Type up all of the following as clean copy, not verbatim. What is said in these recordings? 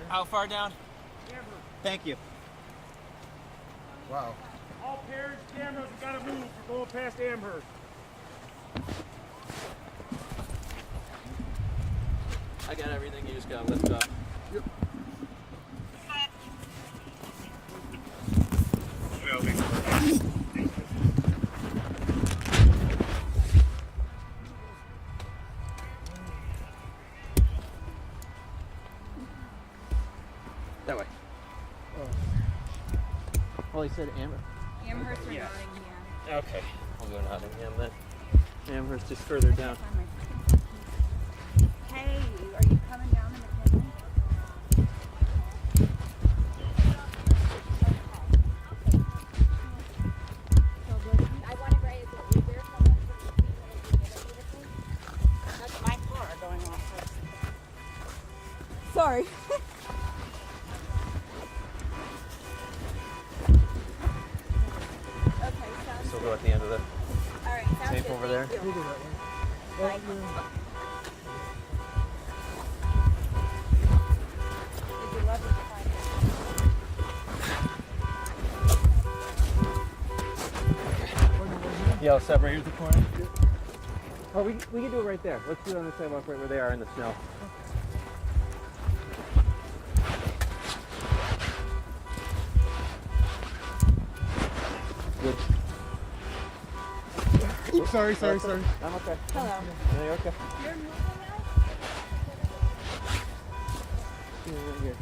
How far down? Camera. Thank you. Wow. All pairs, cameras, we gotta move. We're going past Amherst. I got everything. You just gotta lift up. Yep. That way. Well, he said Amherst. Amherst or Yeah. Nottingham. Okay. I'll go Nottingham then. Amherst is further down. Hey, are you coming down to McKinley? I want to raise it. Is there someone from the team that will be with me? That's my car going off. Sorry. Okay, sounds So we'll go at the end of the all right. Sounds tape good. over there. Thank you. Bye. Did you love it? Yeah, I'll stop right here at the corner. Oh, we can do it right there. Let's do it on the sidewalk right where they are in the snow. Good. Oops, sorry. I'm okay. Hello. No, you're okay. You're moving now? Right here.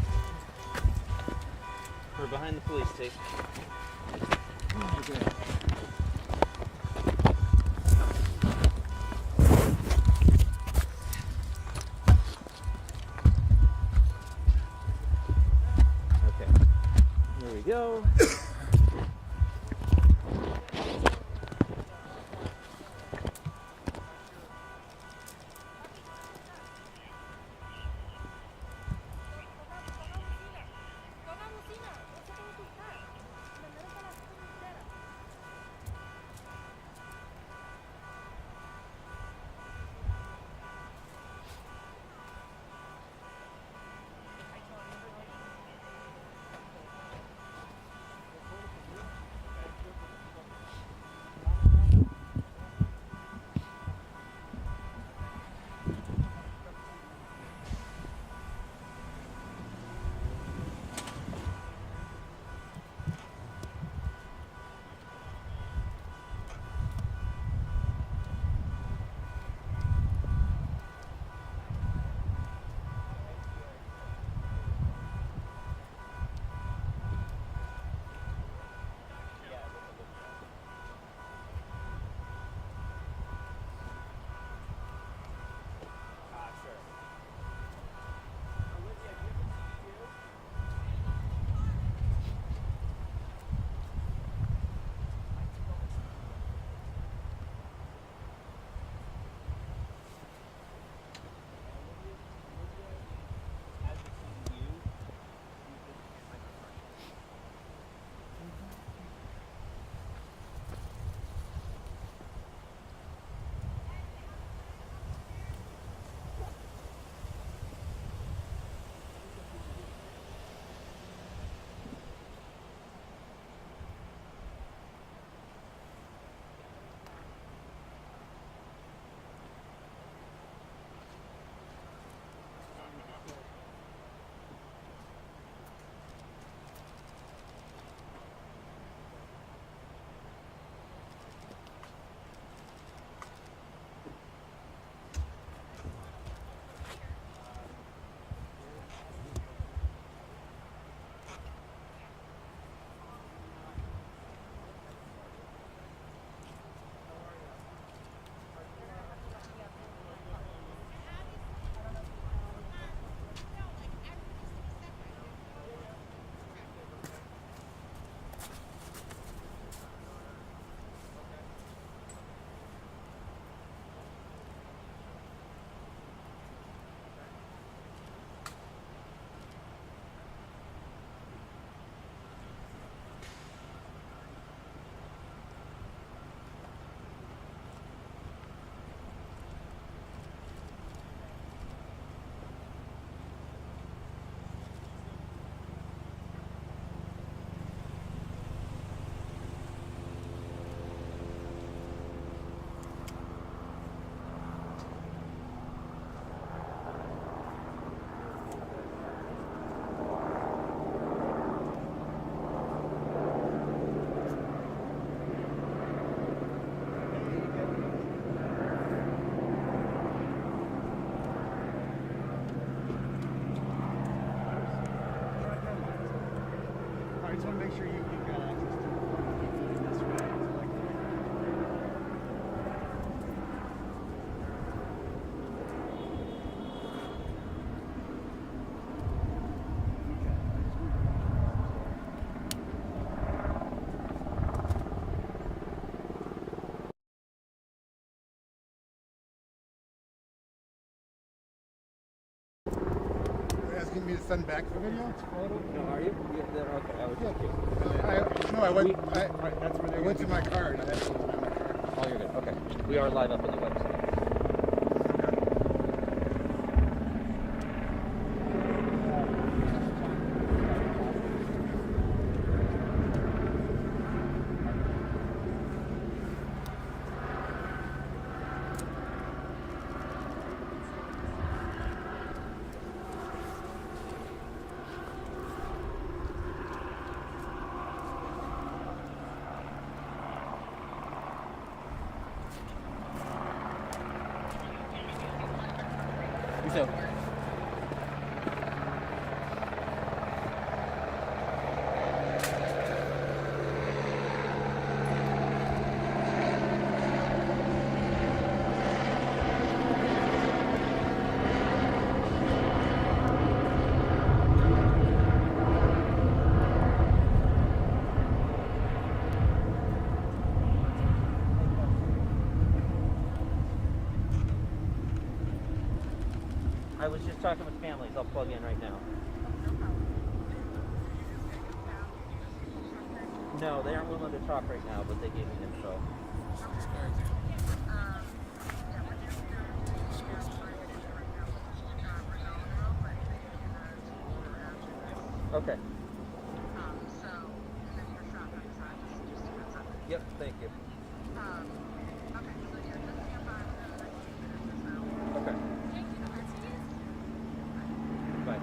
We're behind the police tape. Okay. There we go. just want to make sure you've got access to it. That's right. Asking me to send back the video? No, are you? Okay, I was just kidding. I went. That's where I went to my car and I had to go to my car. Oh, you're good. Okay. We are live up on the website. So, I was just talking with families. I'll plug in right now. No, they aren't willing to talk right now, but they gave me info. Okay. Yep, thank you. Okay. Bye.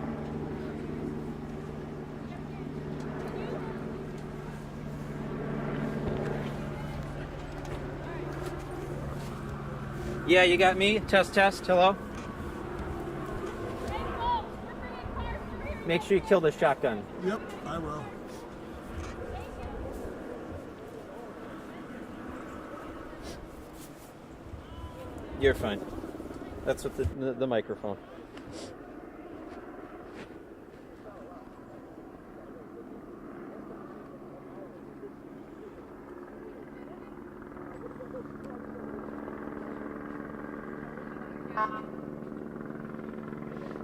Yeah, you got me? Test, test. Hello? Make sure you kill the shotgun. Yep, I will. You're fine. That's what the microphone.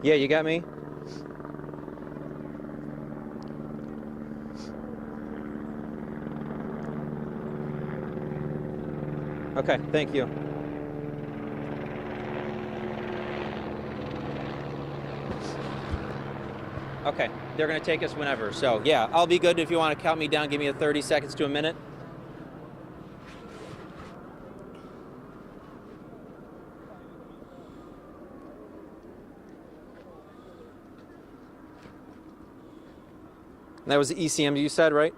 Yeah, you got me? Okay, thank you. Okay, they're going to take us whenever. So, yeah, I'll be good if you want to count me down. Give me a 30 seconds to a minute. That was the ECM you said, right?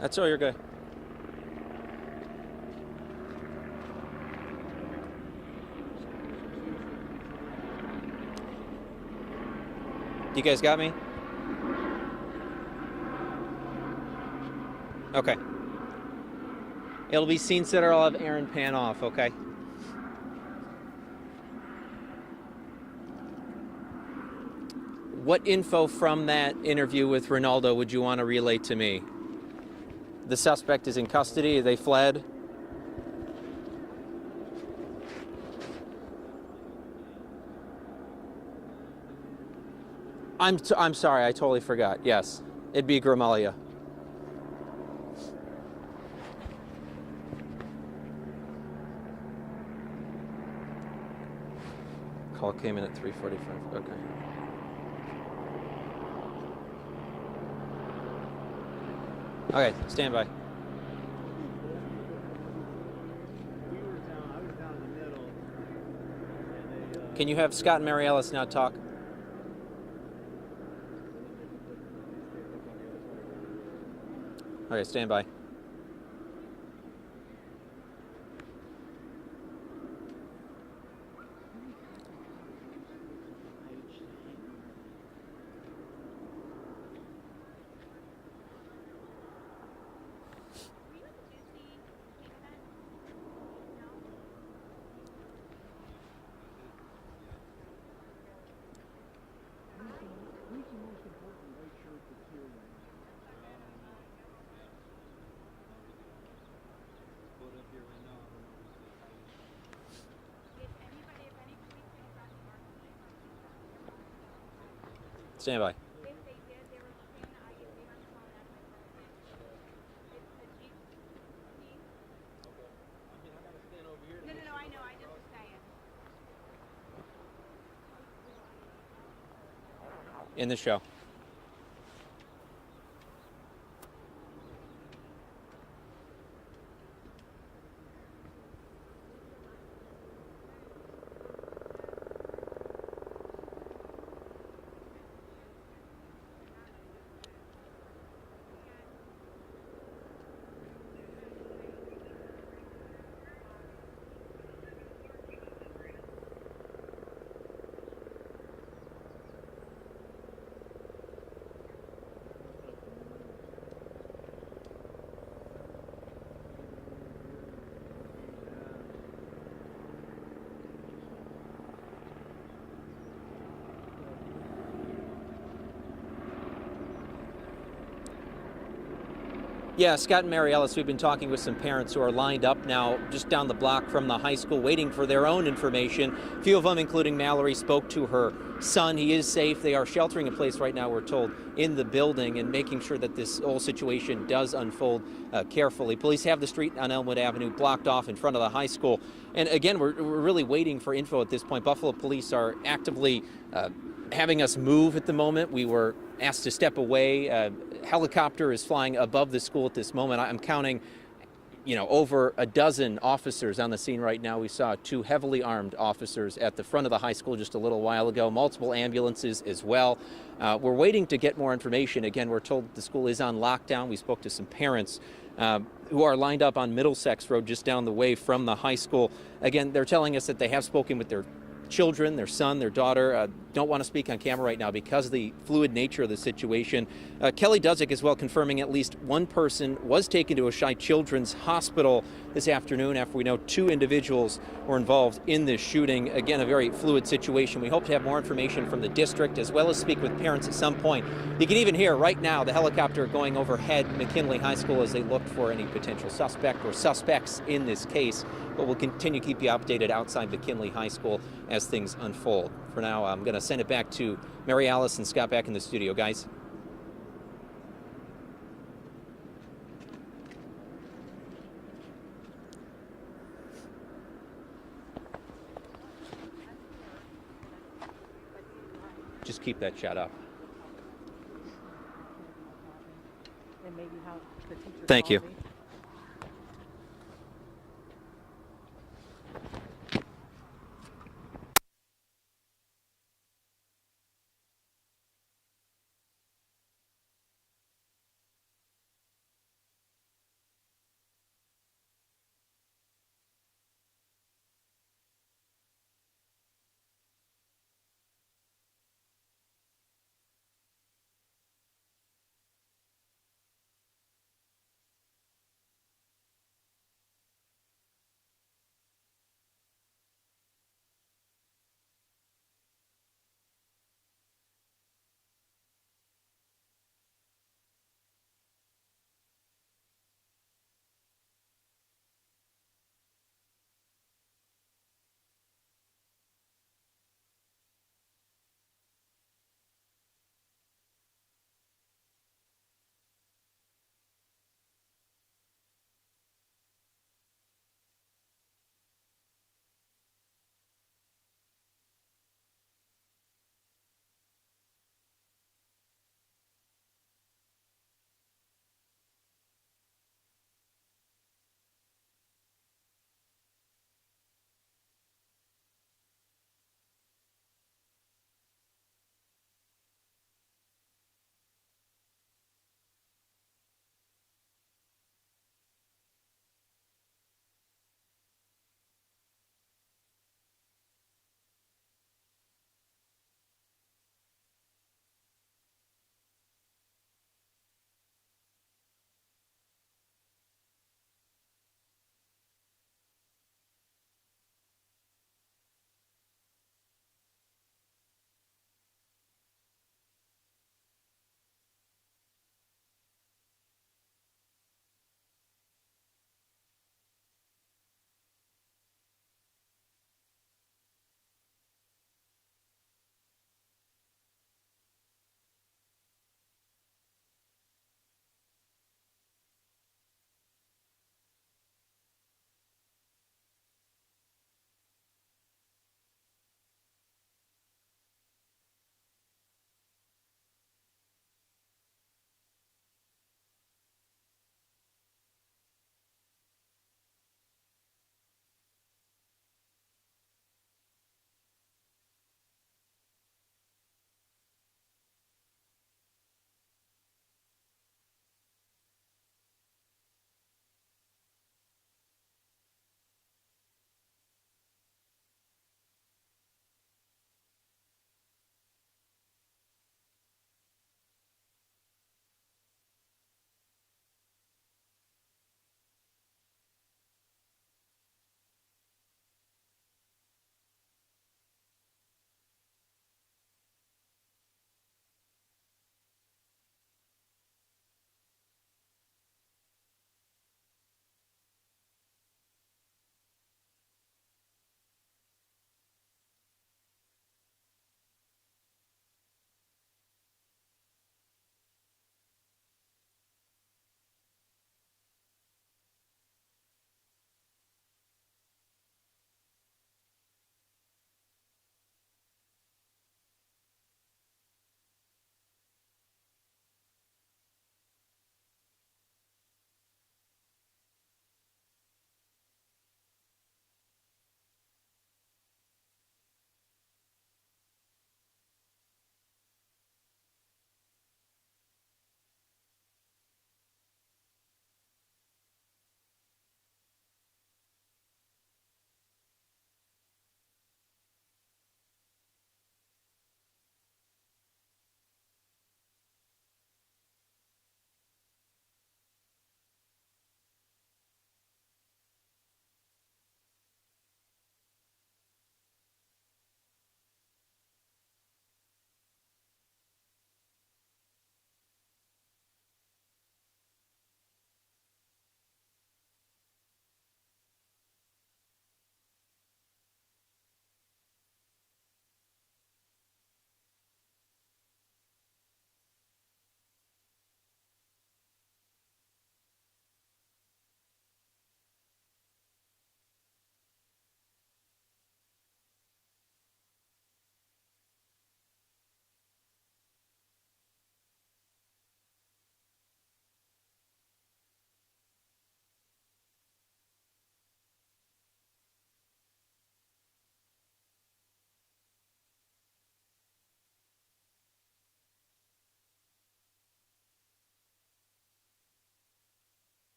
That's all, you're good. You guys got me? Okay. It'll be scene setter. I'll have Aaron pan off, okay? What info from that interview with Ronaldo would you want to relay to me? The suspect is in custody. They fled. I'm sorry. I totally forgot. Yes, it'd be Gramalia. Call came in at 3:45. Okay. Okay, stand by. We were down, I was down in the middle, and they, Can you have Scott and Mary Alice now talk? Okay, stand by. Stand by. If they did, they were saying I get on the phone at my birthday. It's the chief. No, I know. I just was saying. In the show. Yeah, Scott and Mary Ellis, we've been talking with some parents who are lined up now just down the block from the high school waiting for their own information. A few of them, including Mallory, spoke to her son. He is safe. They are sheltering in place right now, we're told, in the building and making sure that this whole situation does unfold carefully. Police have the street on Elmwood Avenue blocked off in front of the high school. And again, we're really waiting for info at this point. Buffalo police are actively having us move at the moment. We were asked to step away. Helicopter is flying above the school at this moment. I'm counting, over a dozen officers on the scene right now. We saw 2 heavily armed officers at the front of the high school just a little while ago, multiple ambulances as well. We're waiting to get more information. Again, we're told the school is on lockdown. We spoke to some parents who are lined up on Middlesex Road just down the way from the high school. Again, they're telling us that they have spoken with their children, their son, their daughter. Don't want to speak on camera right now because of the fluid nature of the situation. Kelly Dudzik as well confirming at least one person was taken to Oishei Children's Hospital this afternoon after we know 2 individuals were involved in this shooting. Again, a very fluid situation. We hope to have more information from the district as well as speak with parents at some point. You can even hear right now the helicopter going overhead McKinley High School as they look for any potential suspect or suspects in this case. But we'll continue to keep you updated outside McKinley High School as things unfold. For now, I'm going to send it back to Mary Alice and Scott back in the studio. Guys. Just keep that shot up. Thank you.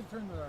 can turn the.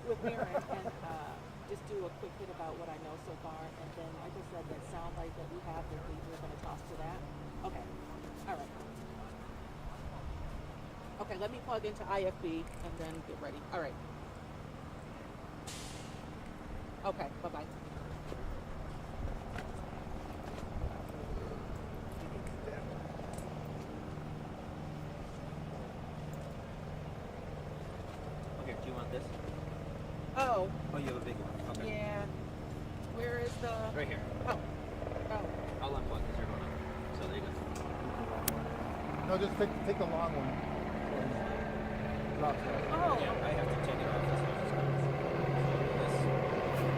With Maren and just do a quick hit about what I know so far, and then like I said, that soundbite that we have, that we're going to toss to that. Okay, all right. Okay, let me plug into IFB and then get ready. All right. Okay, bye-bye. Okay, do you want this? Oh. Oh, you have a big one. Okay. Yeah. Where is the... Right here. Oh. Oh. I'll unplug because you're going up. So there you go. No, just take the long one. Drop that. Oh. Yeah, I have to take it off. This one.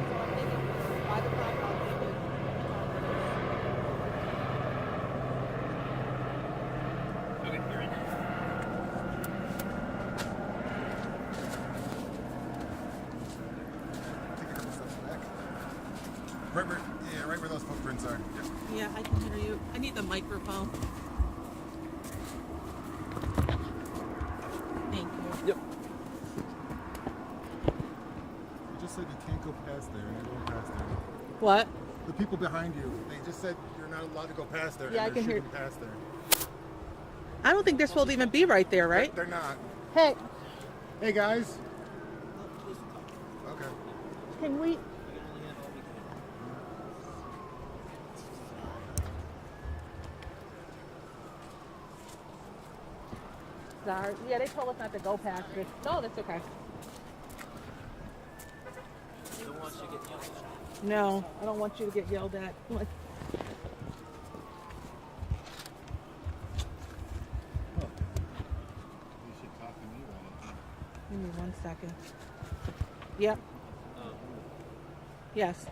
So I'm thinking, by the time I'll leave it, Okay, you're in. Take a couple steps back. Right where those footprints are. Yeah. yeah, I can hear you. I need the microphone. Thank you. Yep. You just said you can't go past there, and you're going past there. What? The people behind you, they just said you're not allowed to go past there. Yeah, and I can they're hear- shooting past there. I don't think they're supposed to even be right there, right? They're not. Hey. Hey guys. Okay. Can we? Sorry. Yeah, they told us not to go past it. No, that's okay. No, I don't want you to get yelled at. You should talk to me about it. Give me 1 second. Yep. Yes.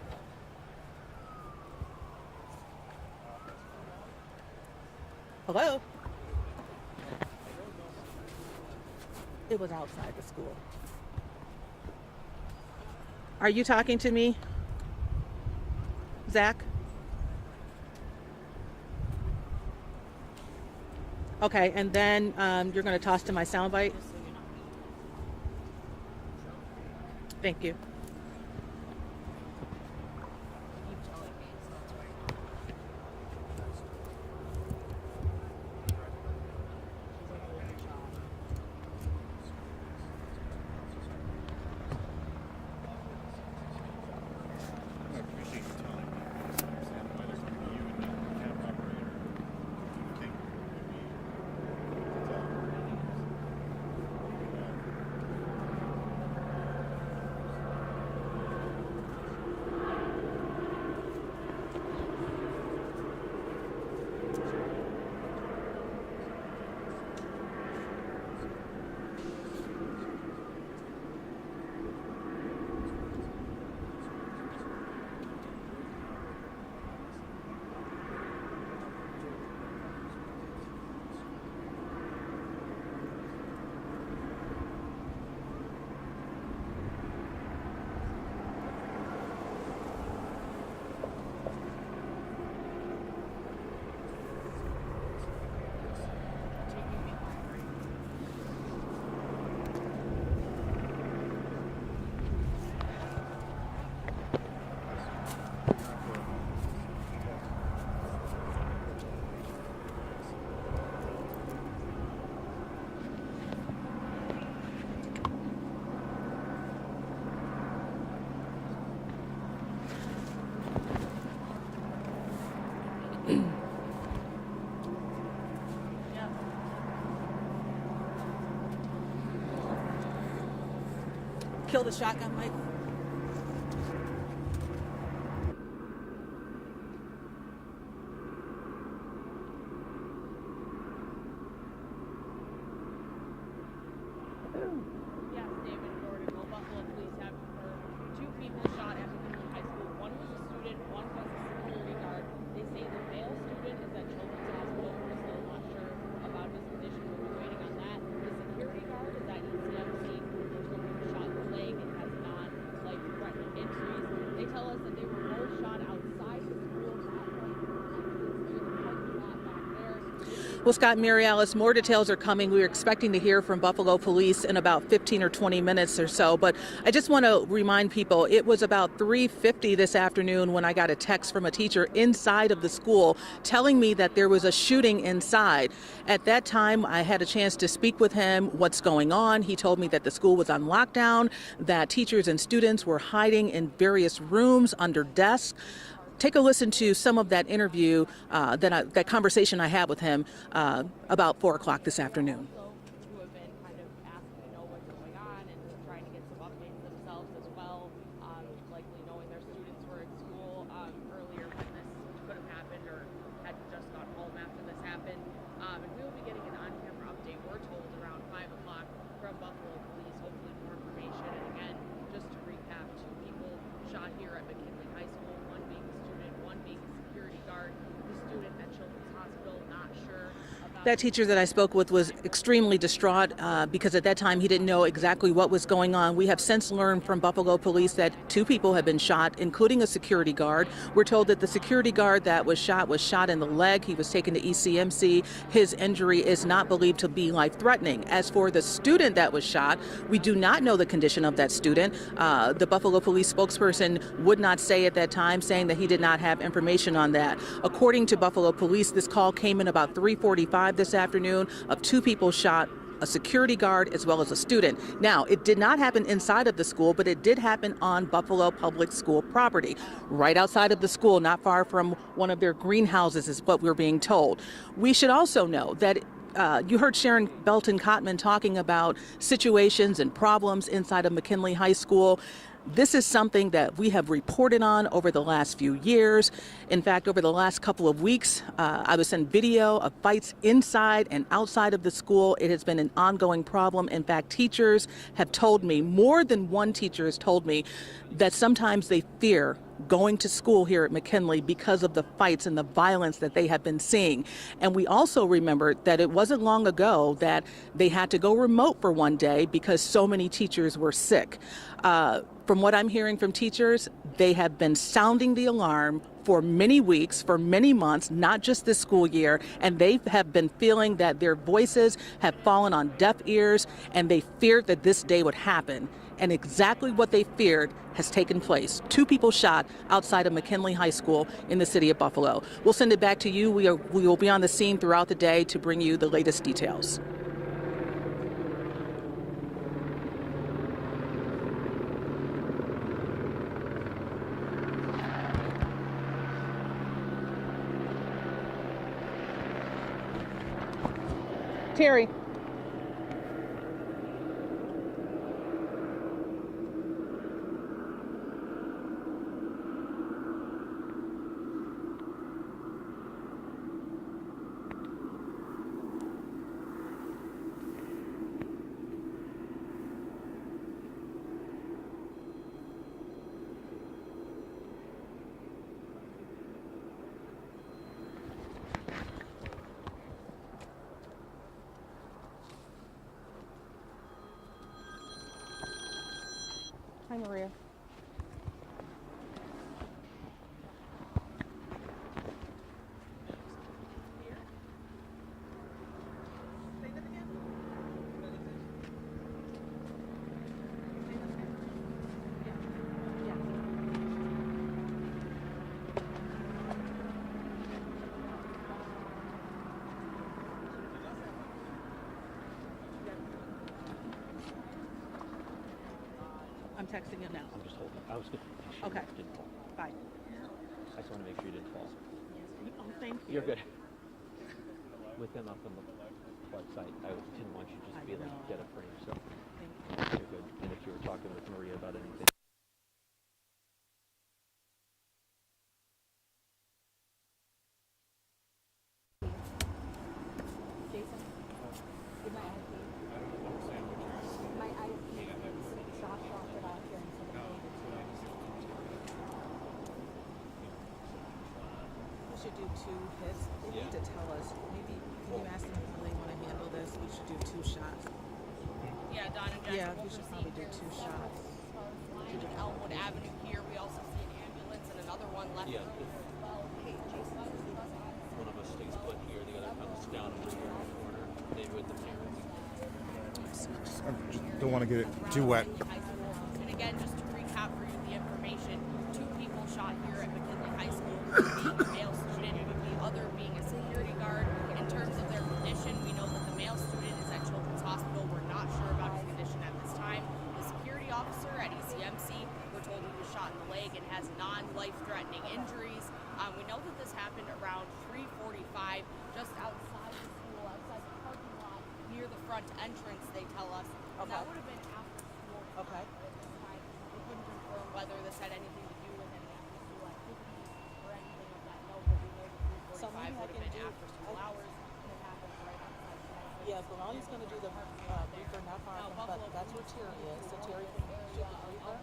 Hello? It was outside the school. Are you talking to me, Zach? Okay, and then you're going to toss to my soundbite? Thank you. I appreciate you telling me. Stand by there for you and the camera operator to take with me to tell. Kill the shotgun, Mike. Yes, David Jordan. Well, Buffalo police have confirmed 2 people shot at McKinley High School. One was a student, one was a security guard. They say the male student is at Children's Hospital. We're still not sure about his condition. We're waiting on that. The security guard is at ECMC. We're told he was shot in the leg and has non-life-threatening injuries. They tell us that they were both shot outside the school, not right to the parking lot back there. Well, Scott Marialis, more details are coming. We are expecting to hear from Buffalo Police in about 15 or 20 minutes or so. But I just want to remind people, it was about 3:50 this afternoon when I got a text from a teacher inside of the school telling me that there was a shooting inside. At that time, I had a chance to speak with him. What's going on? He told me that the school was on lockdown, that teachers and students were hiding in various rooms under desks. Take a listen to some of that interview, that conversation I had with him about 4 o'clock this afternoon. Who have been kind of asking to know what's going on and trying to get some updates themselves as well, likely knowing their students were in school earlier when this could have happened or had just gone home after this happened. And we will be getting an on-camera update, we're told, around 5 o'clock from Buffalo Police, hopefully more information. And again, just to recap, 2 people shot here at McKinley High School, one being a student, one being a security guard. The student at Children's Hospital, not sure about... That teacher that I spoke with was extremely distraught because at that time he didn't know exactly what was going on. We have since learned from Buffalo Police that 2 people have been shot, including a security guard. We're told that the security guard that was shot in the leg. He was taken to ECMC. His injury is not believed to be life-threatening. As for the student that was shot, we do not know the condition of that student. The Buffalo Police spokesperson would not say at that time, saying that he did not have information on that. According to Buffalo Police, this call came in about 3:45 this afternoon of 2 people shot a security guard, as well as a student. Now, it did not happen inside of the school, but it did happen on Buffalo Public School property, right outside of the school, not far from one of their greenhouses, is what we're being told. We should also know that you heard Sharon Belton-Cotman talking about situations and problems inside of McKinley High School. This is something that we have reported on over the last few years. In fact, over the last couple of weeks, I was sent video of fights inside and outside of the school. It has been an ongoing problem. In fact, teachers have told me, more than one teacher has told me, that sometimes they fear going to school here at McKinley because of the fights and the violence that they have been seeing. And we also remembered that it wasn't long ago that they had to go remote for one day because so many teachers were sick. From what I'm hearing from teachers, they have been sounding the alarm for many weeks, for many months, not just this school year, and they have been feeling that their voices have fallen on deaf ears, and they feared that this day would happen. And exactly what they feared has taken place. 2 people shot outside of McKinley High School in the city of Buffalo. We'll send it back to you. We will be on the scene throughout the day to bring you the latest details. Terry. Hi, Maria. I'm texting him now. I'm just holding. I was going to make sure Okay. you didn't fall. Bye. I just want to make sure you didn't fall. Oh, thank you. You're good. With them up on the website, I didn't want you to just I be like know. dead of frame, so Thank you. you're good. And if you were talking with Maria about anything. Jason, did my ID? My ID. Josh dropped it off here and said it We should do 2 hits. They need to tell us. Maybe can you ask them how they want to handle this? We should do 2 shots. Yeah, Don and Jen. Yeah, we'll we should proceed probably do here 2 shots. Line and Elmwood Avenue here. We also see an ambulance and another one left. Yeah. One of us stays put here, the other comes down over here in the corner. They with the parents. I just don't want to get it too wet. High School. And again, just to recap for you the information, 2 people shot here at McKinley High School, being a male student, the other being a security guard. In terms of their condition, we know that the male student is at Children's Hospital. We're not sure about his condition at this time. The security officer at ECMC, we're told he was shot in the leg and has non-life-threatening injuries. We know that this happened around 3:45, just outside the school, outside the parking lot, near the front entrance, they tell us. And that would have been after school. Okay. At this time. We couldn't confirm whether this had anything to do with any after school activities or anything of that note, but we know that 3:45 would have been after school hours, and it happened right outside the entrance. Yeah, Belani's going to do the briefer not far from, but that's where Terry is. So Terry can shoot the briefer.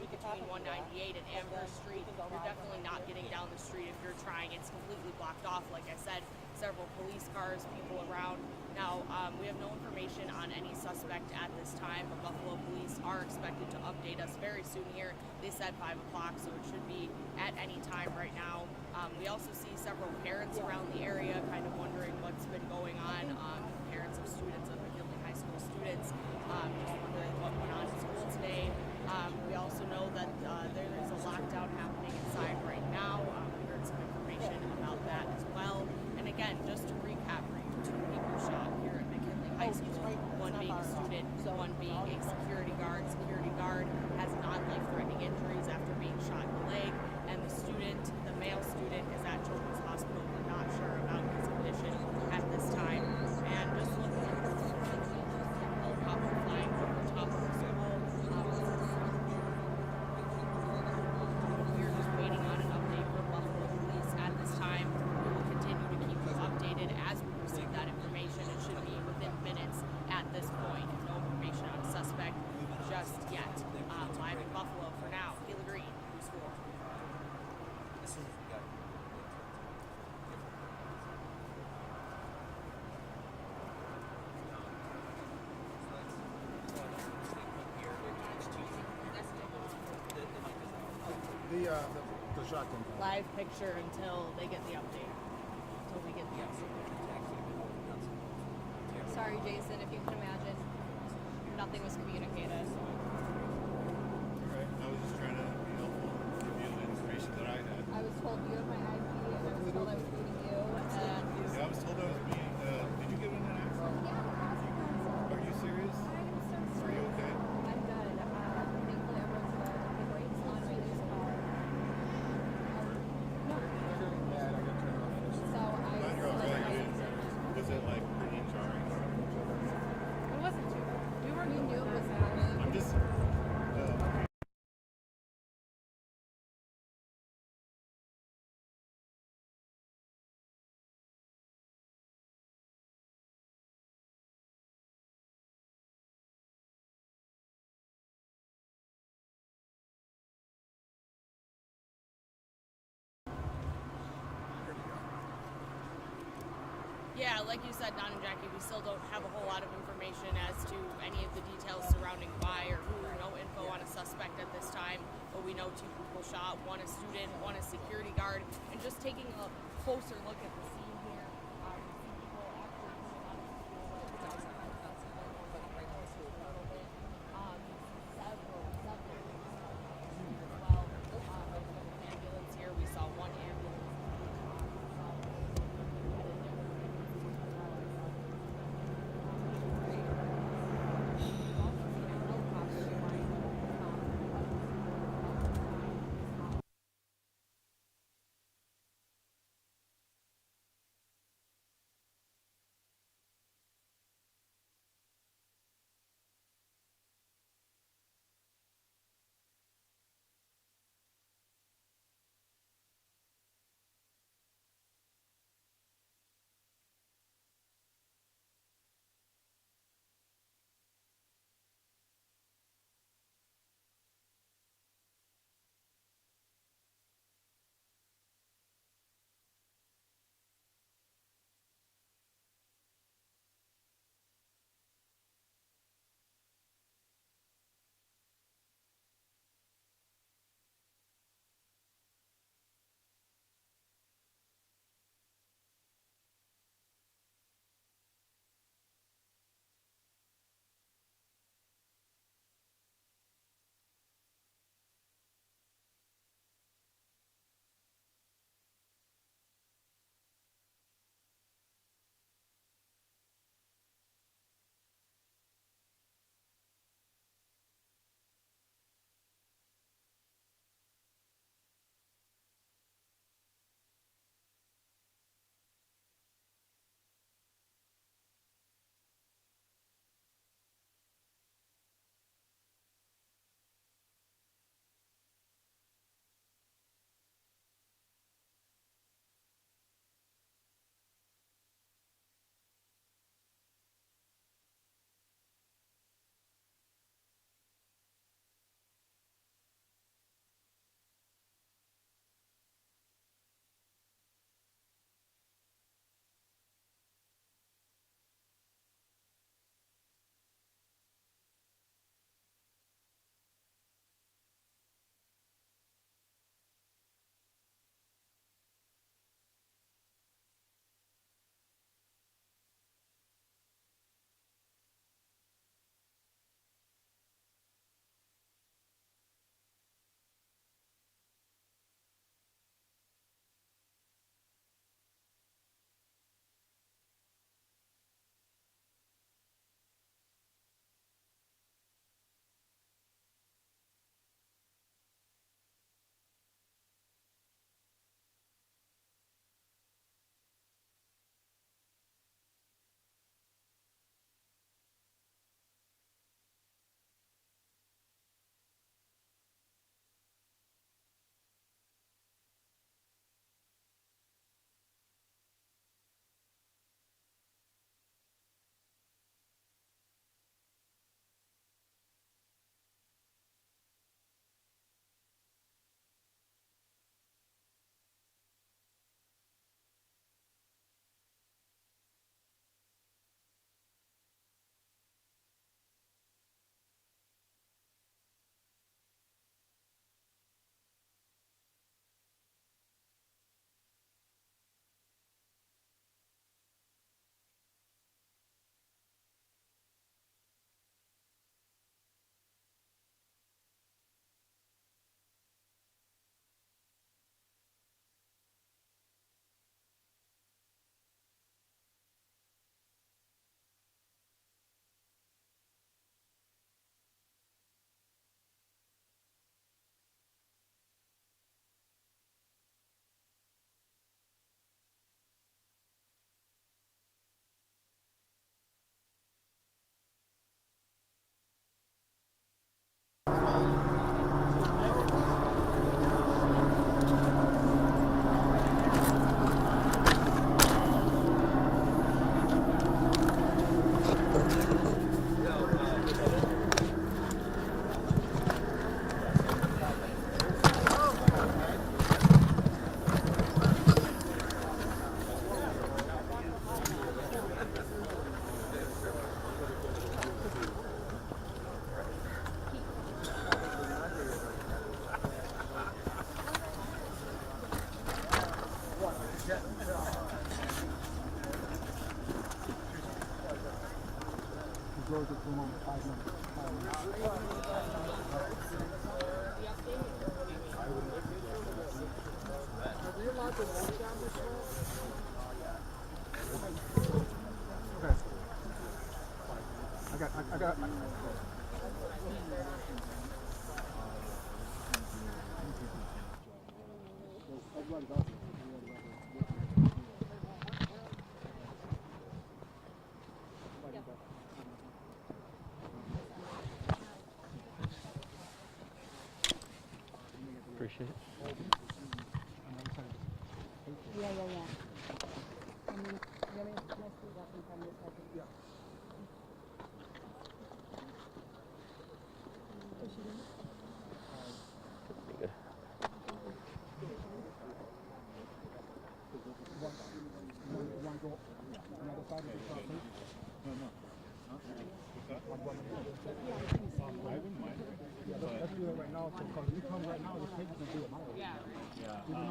Between 198 and Amherst Street, you're definitely not getting down the street if you're trying. It's completely blocked off. Like I said, several police cars, people around. Now, we have no information on any suspect at this time, but Buffalo police are expected to update us very soon here. They said 5 o'clock, so it should be at any time right now. We also see several parents around the area kind of wondering what's been going on. Parents of students, of McKinley High School students, just wondering what went on in school today. We also know that there is a lockdown happening inside right now. We heard some information about that as well. And again, just to recap, 2 people shot here at McKinley High School. student, one being a security guard. Security guard has non-life-threatening injuries after being shot in the leg, and the student, the male student, is at Children's Hospital. We're not sure about his condition at this time. And just looking at this helicopter flying over top of the school. We're just waiting on an update from Buffalo Police at this time. We will continue to keep you updated as we receive that information. It should be within minutes at this point. No information on a suspect just yet. Live in Buffalo for now. Kayla Green, News 4. The shotgun. Live picture until they get the update. Until we get the update. Sorry, Jason, if you can imagine, nothing was communicated. Right. I was just trying to be helpful, give you the information that I had. I was told you have my ID, and I was told I was meeting you, and Yeah, I was told I was being. Did you get in an accident? yeah, Are you serious? I am so Are sorry. you okay? I'm good. Thankfully, everyone's good. The brakes on my new car. No. So I. Glad you're okay. Was it like pretty jarring? It wasn't too bad. We knew it was happening. I'm just. Yeah, like you said, Don and Jackie, we still don't have a whole lot of information as to any of the details surrounding why or who. No info on a suspect at this time, but we know 2 people shot, one a student, one a security guard, and just taking a closer look at the scene here. We see people actually coming out of the school right now. Several as well. Ambulance here. We saw one ambulance. Appreciate it. Yeah. And then, let's do that in front of this second. Yeah. Is she doing? Good.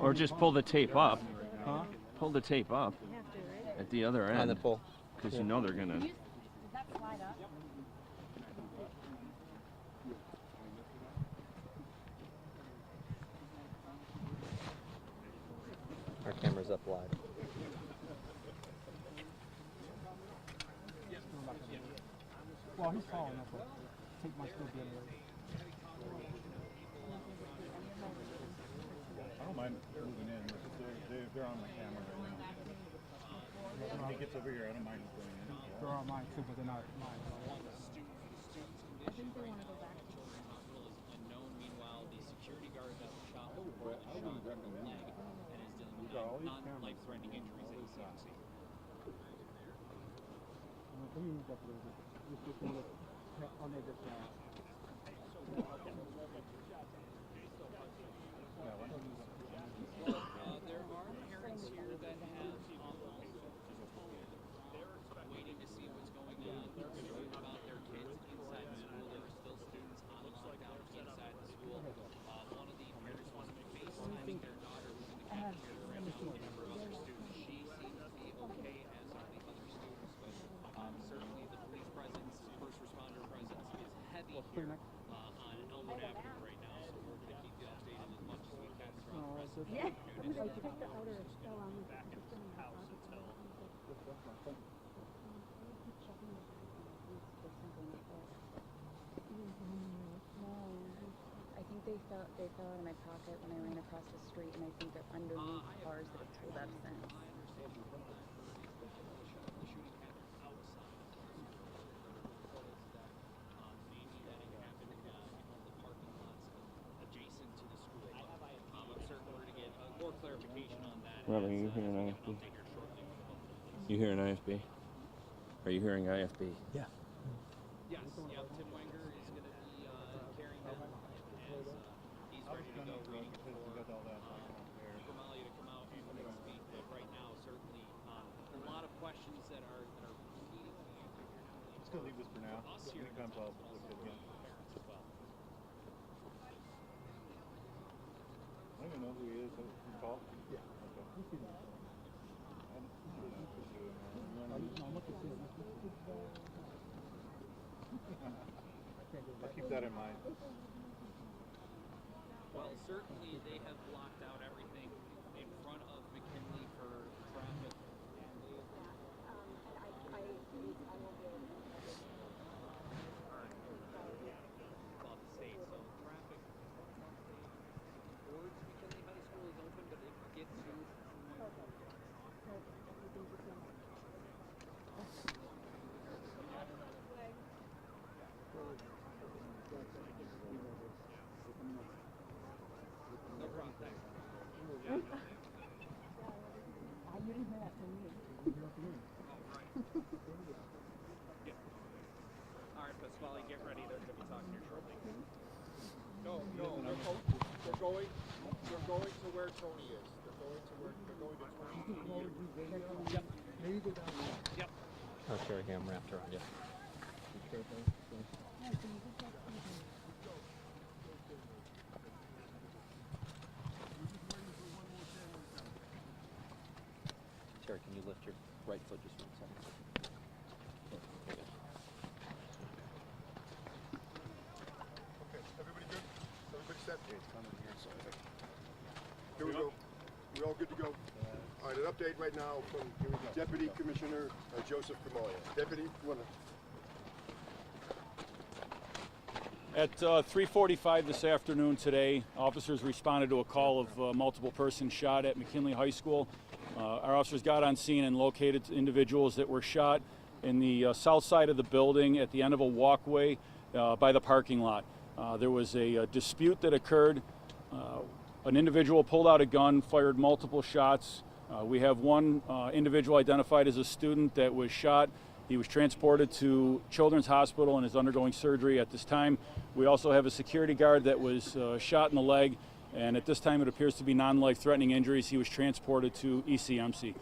Or just pull the tape up. Pull the tape up at the other end. On the pole. Because you know they're gonna. Does that slide up? Our camera's up wide. Well, he's tall enough, but tape might still be in there. I don't mind moving in. They're on my camera right now. When he gets over here, I don't mind going in. They're on mine too, but they're not mine. I think they want to go back to Unknown. Meanwhile, the security guard that was shot We got all these cameras. non-life-threatening injuries that he sees. Let me move up a little bit. Just a little. On there, just now. There are parents here that have they're waiting to see what's going on. They're concerned about their kids inside the school. There are still students on lockdown inside the school. One of the parents was FaceTiming their daughter who's in the cafeteria with a number of other students. She seems to be okay, as are the other students, but certainly the police presence, first responder presence is heavy here on Elmwood Avenue right now. So we're going to keep you updated as much as we can throughout the rest of the Yeah. afternoon. Like, take the outer shell on the back of the house until. No, I think they fell out of my pocket when I ran across the street, and I think they're underneath cars that have pulled up since. Robert, are you hearing IFB? You hearing IFB? Are you hearing IFB? Yes, Tim Wenger is going to be carrying them as he's ready to go, waiting for Vermalia to come out and speak. But right now, certainly a lot of questions that are needing to be answered here now. Let's go leave this for now. When it comes, I'll look at it again. Parents as well. I don't even know who he is. You call? Yeah. Okay. I'll keep that in mind. Well, certainly they have blocked out everything in front of McKinley for traffic. About to say, so traffic towards McKinley High School is open, but if you get to no problem, thanks. You didn't hear that from me. All right, Pasquale, get ready. They're going to be talking here shortly. No, they're going to where Tony is. They're going to Tony. Yep. Maybe go down there. Yep. I'll carry him wrapped around you. Terry, can you lift your right foot just 1 second? There you go. We all good to go? All right, an update right now from Deputy Commissioner Joseph Camoya. Deputy, you want to... At 3:45 this afternoon today, officers responded to a call of multiple persons shot at McKinley High School. Our officers got on scene and located individuals that were shot in the south side of the building at the end of a walkway by the parking lot. There was a dispute that occurred. An individual pulled out a gun, fired multiple shots. We have one individual identified as a student that was shot. He was transported to Children's Hospital and is undergoing surgery at this time. We also have a security guard that was shot in the leg, and at this time it appears to be non-life-threatening injuries. He was transported to ECMC.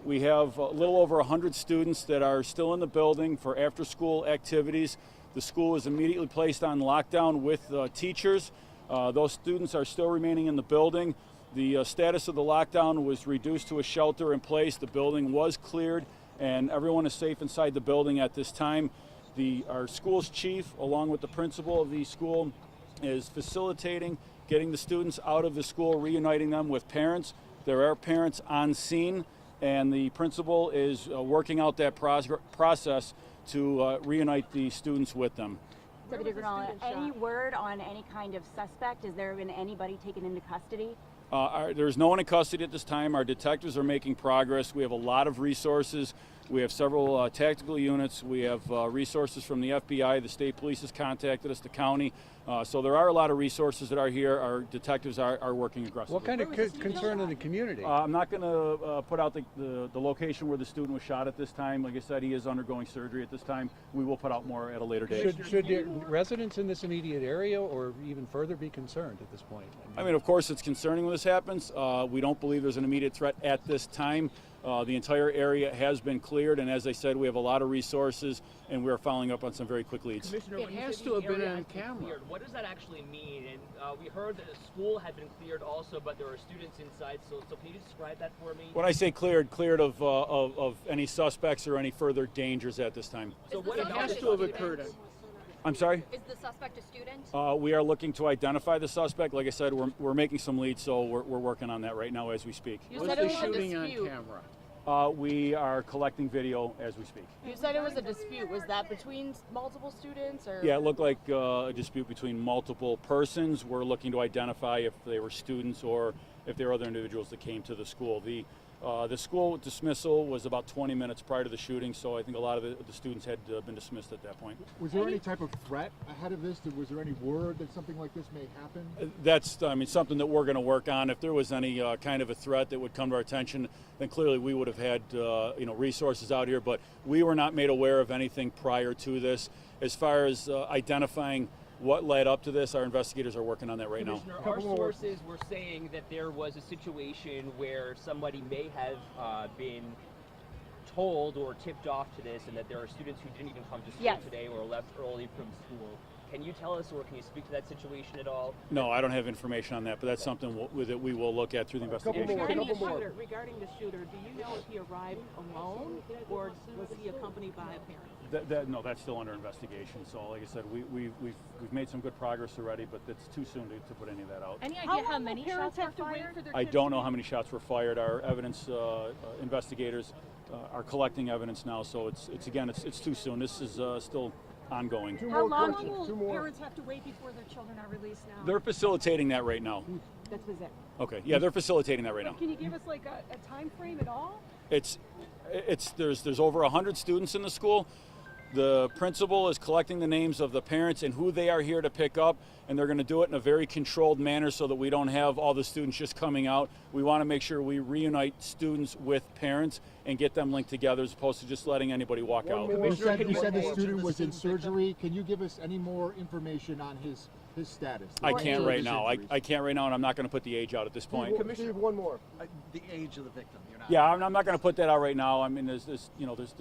We have a little over 100 students that are still in the building for after-school activities. The school is immediately placed on lockdown with teachers. Those students are still remaining in the building. The status of the lockdown was reduced to a shelter in place. The building was cleared, and everyone is safe inside the building at this time. Our school's chief, along with the principal of the school, is facilitating getting the students out of the school, reuniting them with parents. There are parents on scene, and the principal is working out that process to reunite the students with them. Deputy Granola, any word on any kind of suspect? Has there been anybody taken into custody? There's no one in custody at this time. Our detectives are making progress. We have a lot of resources. We have several tactical units. We have resources from the FBI. The state police has contacted us, the county. So there are a lot of resources that are here. Our detectives are working aggressively. What kind of concern in the community? I'm not going to put out the location where the student was shot at this time. Like I said, he is undergoing surgery at this time. We will put out more at a later date. Should residents in this immediate area or even further be concerned at this point? I mean, of course, it's concerning when this happens. We don't believe there's an immediate threat at this time. The entire area has been cleared, and as I said, we have a lot of resources, and we are following up on some very quick leads. Commissioner, it has to have been on camera. What does that actually mean? And we heard that the school had been cleared also, but there are students inside. So can you describe that for me? When I say cleared of any suspects or any further dangers at this time. So what has to have occurred? I'm sorry? Is the suspect a student? We are looking to identify the suspect. Like I said, we're making some leads, so we're working on that right now as we speak. Was the shooting on camera? We are collecting video as we speak. You said it was a dispute. Was that between multiple students, or? Yeah, it looked like a dispute between multiple persons. We're looking to identify if they were students or if there were other individuals that came to the school. The school dismissal was about 20 minutes prior to the shooting, so I think a lot of the students had been dismissed at that point. Was there any type of threat ahead of this? Was there any word that something like this may happen? That's, something that we're going to work on. If there was any kind of a threat that would come to our attention, then clearly we would have had, resources out here. But we were not made aware of anything prior to this. As far as identifying what led up to this, our investigators are working on that right now. Our sources were saying that there was a situation where somebody may have been told or tipped off to this, and that there are students who didn't even come to school today or left early from school. Can you tell us, or can you speak to that situation at all? No, I don't have information on that, but that's something that we will look at through the investigation. Regarding the shooter, do you know if he arrived alone or was he accompanied by a parent? No, that's still under investigation. So, like I said, we've made some good progress already, but it's too soon to put any of that out. Any idea how many shots were fired? I don't know how many shots were fired. Our evidence investigators are collecting evidence now, so it's too soon. This is still ongoing. How long will parents have to wait before their children are released now? They're facilitating that right now. That's what it. Okay, yeah, they're facilitating that right now. Can you give us like a time frame at all? There's over 100 students in the school. The principal is collecting the names of the parents and who they are here to pick up, and they're going to do it in a very controlled manner so that we don't have all the students just coming out. We want to make sure we reunite students with parents and get them linked together as opposed to just letting anybody walk out. You said the student was in surgery. Can you give us any more information on his status? I can't right now. I can't right now, and I'm not going to put the age out at this point. Commissioner, one more. The age of the victim. You're not. Yeah, I'm not going to put that out right now. I mean, there's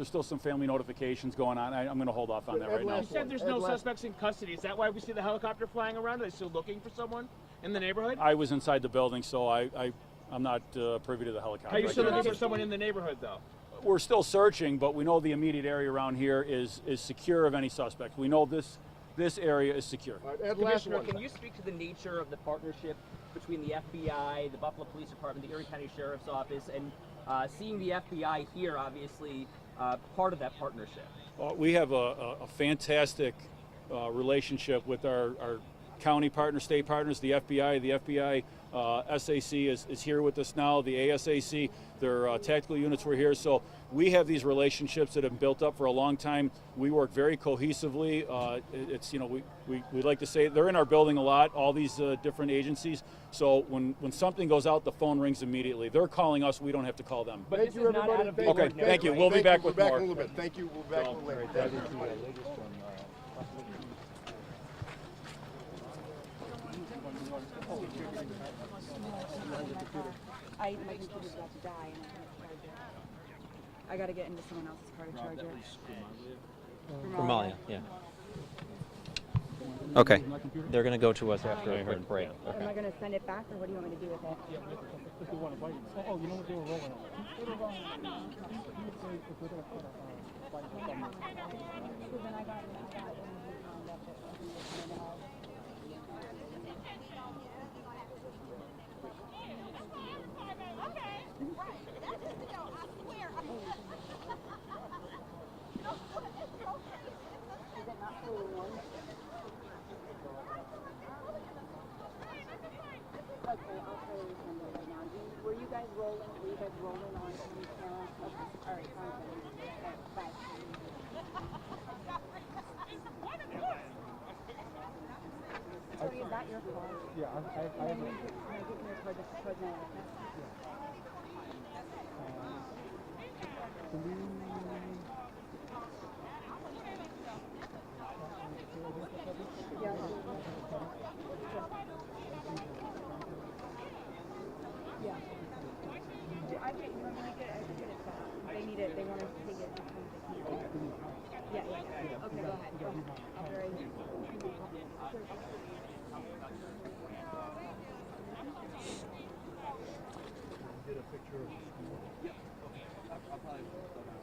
still some family notifications going on. I'm going to hold off on that right now. You said there's no suspects in custody. Is that why we see the helicopter flying around? Are they still looking for someone in the neighborhood? I was inside the building, so I'm not privy to the helicopter. Are you still looking for someone in the neighborhood, though? We're still searching, but we know the immediate area around here is secure of any suspect. We know this area is secure. Commissioner, can you speak to the nature of the partnership between the FBI, the Buffalo Police Department, the Erie County Sheriff's Office, and seeing the FBI here, obviously, part of that partnership. We have a fantastic relationship with our county partners, state partners, the FBI. The FBI SAC is here with us now. The ASAC, their tactical units were here. So we have these relationships that have been built up for a long time. We work very cohesively. It's, you know, we like to say they're in our building a lot, all these different agencies. So when something goes out, the phone rings immediately. They're calling us. We don't have to call them. But this is not out of the Okay, thank you. We'll be back with more. We'll be back in a little bit. Thank you. We'll be back a little later. Thank you. My computer's about to die and I can't charge it. I gotta get into someone else's car to charge it. Gramalia, yeah. Okay. They're going to go to us after a quick break. Okay. Am I gonna send it back or what do you want me to do with it? If you want to bite it. Oh, you know what they were rolling on? They were rolling on. If we're gonna put a bite on it. So then I got Were you guys rolling on camera? Okay, all right, bye. Sorry, is that your car? Yeah, I have Can I get your car just towards my office? Yeah. I can, you want me to get it? I can get it back. They need it, they want to take it. Yeah. Okay, go ahead. I'll be right here. Get a picture of the school. Yeah. Okay. I'll probably go down.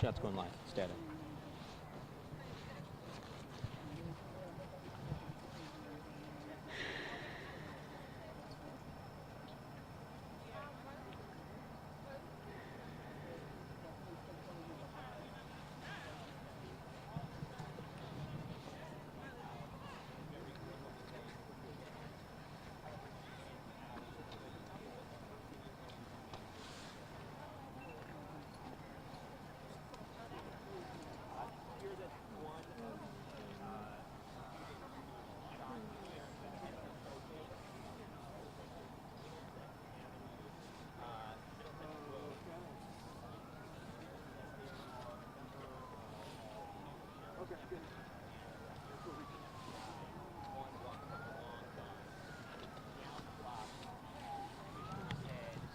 Shot's going live. Static.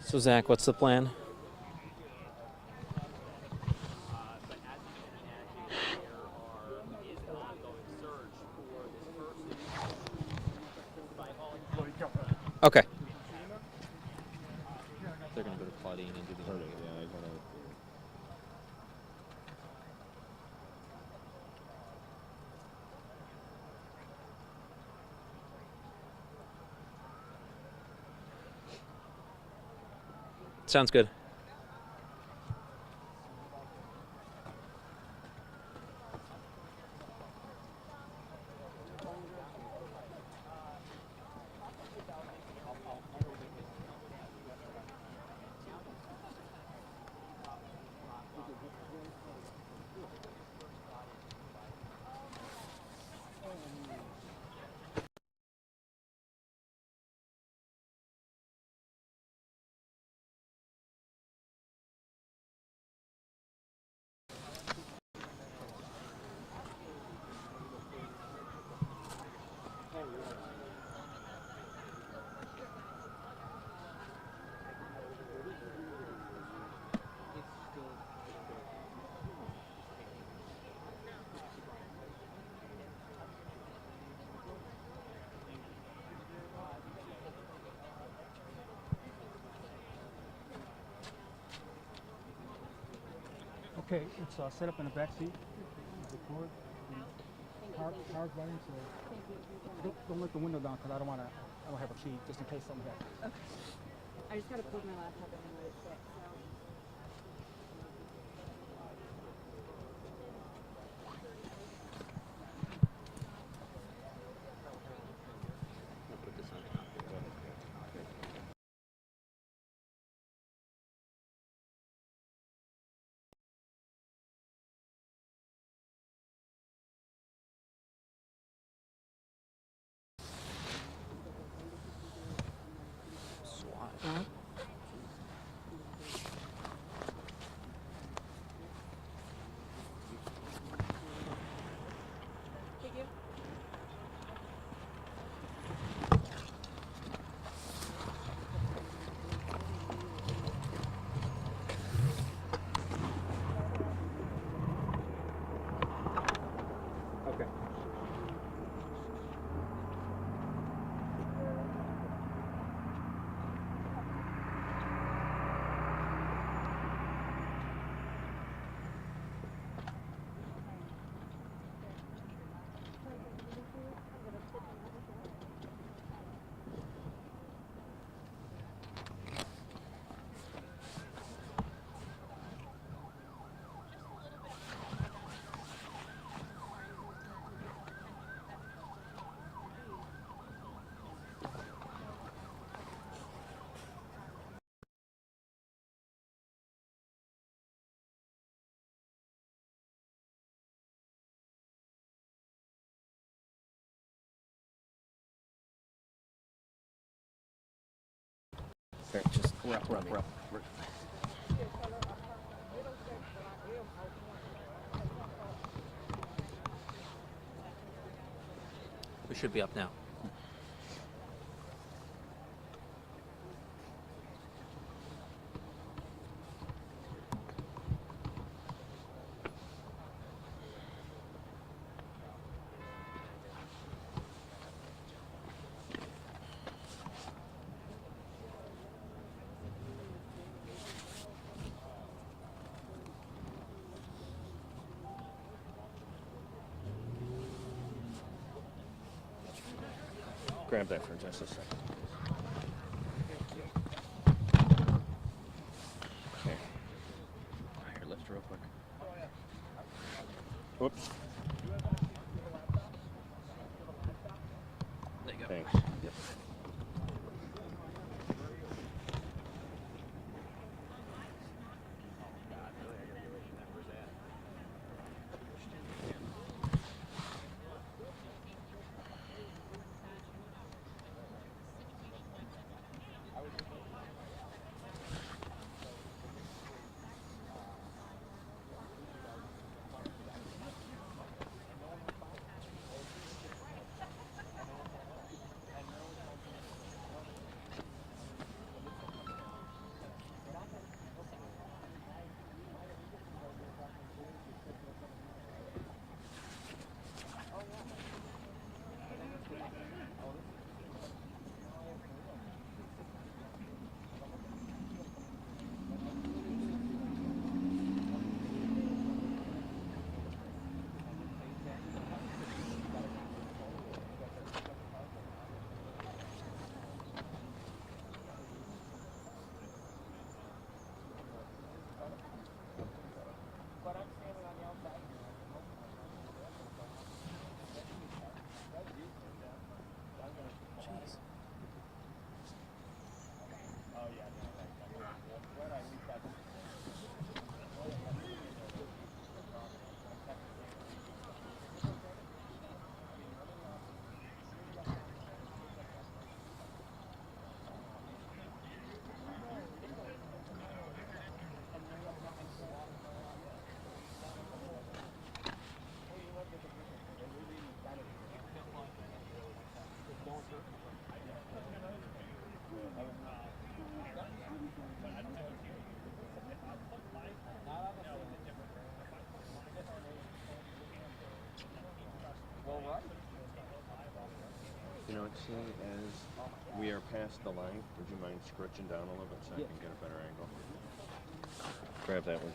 So Zach, what's the plan? Okay. They're going to go to Claudine and do the Sounds good. Okay, it's set up in the back seat. The cord, car's running, so don't let the window down because I don't have a key just in case something happens. Okay. I just gotta plug my laptop in and let it sit. So. Okay. Just we're up. We should be up now. Grab that for just a second. Okay. Here, lift real quick. Whoops. There you go. Thanks. Yep. You know, it's as we are past the line, would you mind scritching down a little bit so I can get a better angle? Grab that one.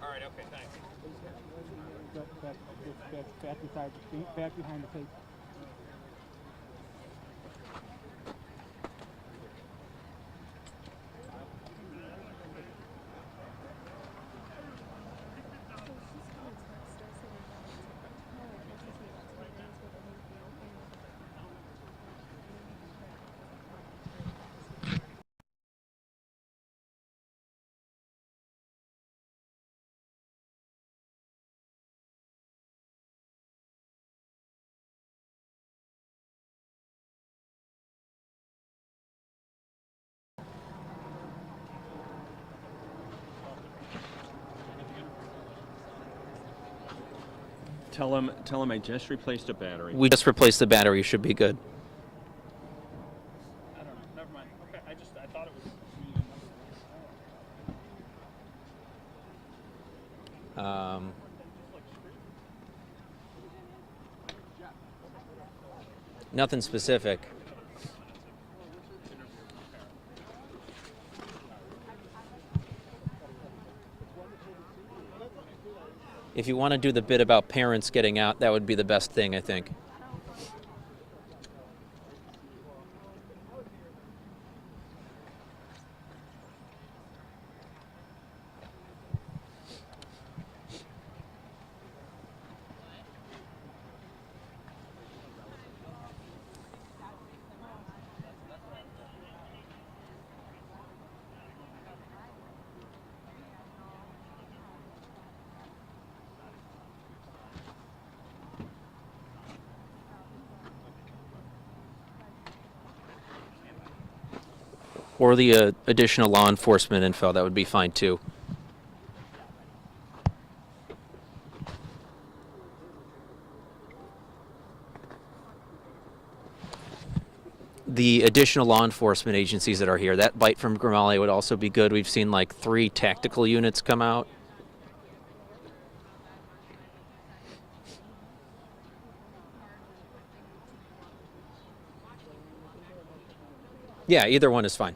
All right, okay, thanks. Back behind the tape. Tell him I just replaced a battery. We just replaced the battery. You should be good. I don't know. Never mind. Okay, I thought it was. Nothing specific. If you want to do the bit about parents getting out, that would be the best thing, I think. Or the additional law enforcement info, that would be fine too. The additional law enforcement agencies that are here, that bite from Grimaldi would also be good. We've seen like 3 tactical units come out. Yeah, either one is fine.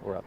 We're up.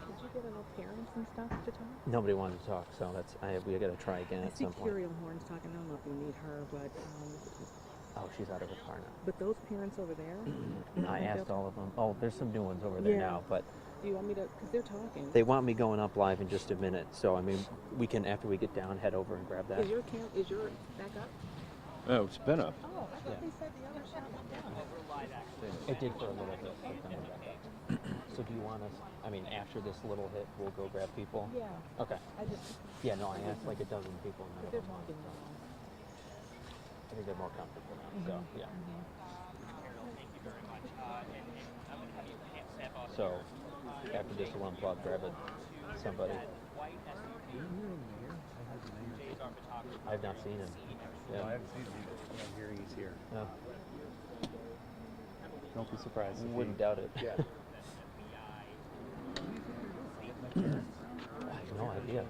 Did you get enough parents and stuff to talk? Nobody wanted to talk, so we got to try again I at see some point. Curiel Horn's talking. I don't know if we need her, but Oh, she's out of her car now. but those parents over there. I asked all of them. Oh, there's some new ones over there Yeah. now, but Do you want me to? Because they're talking. they want me going up live in just a minute. So I mean, we can, after we get down, head over and grab that. Is your back up? Oh, it's been up. Oh, I thought they said the other shot went down. It did for a little bit. But then we're back up. So do you want us, I mean, after this little hit, we'll go grab people? Yeah. Okay. I just. Yeah, no, I asked like a dozen people. And But none they're of them talking wanted, now. so I think they're more comfortable now. So, yeah. Thank you very much. And I'm going to have you step up. So, after this, we'll unplug, grab it, somebody. White SUV. Jay's our photographer. I've not seen him. Yeah. I haven't seen him either. I'm hearing he's here. No. Don't be surprised. If Wouldn't doubt it. Yeah. I have no idea. I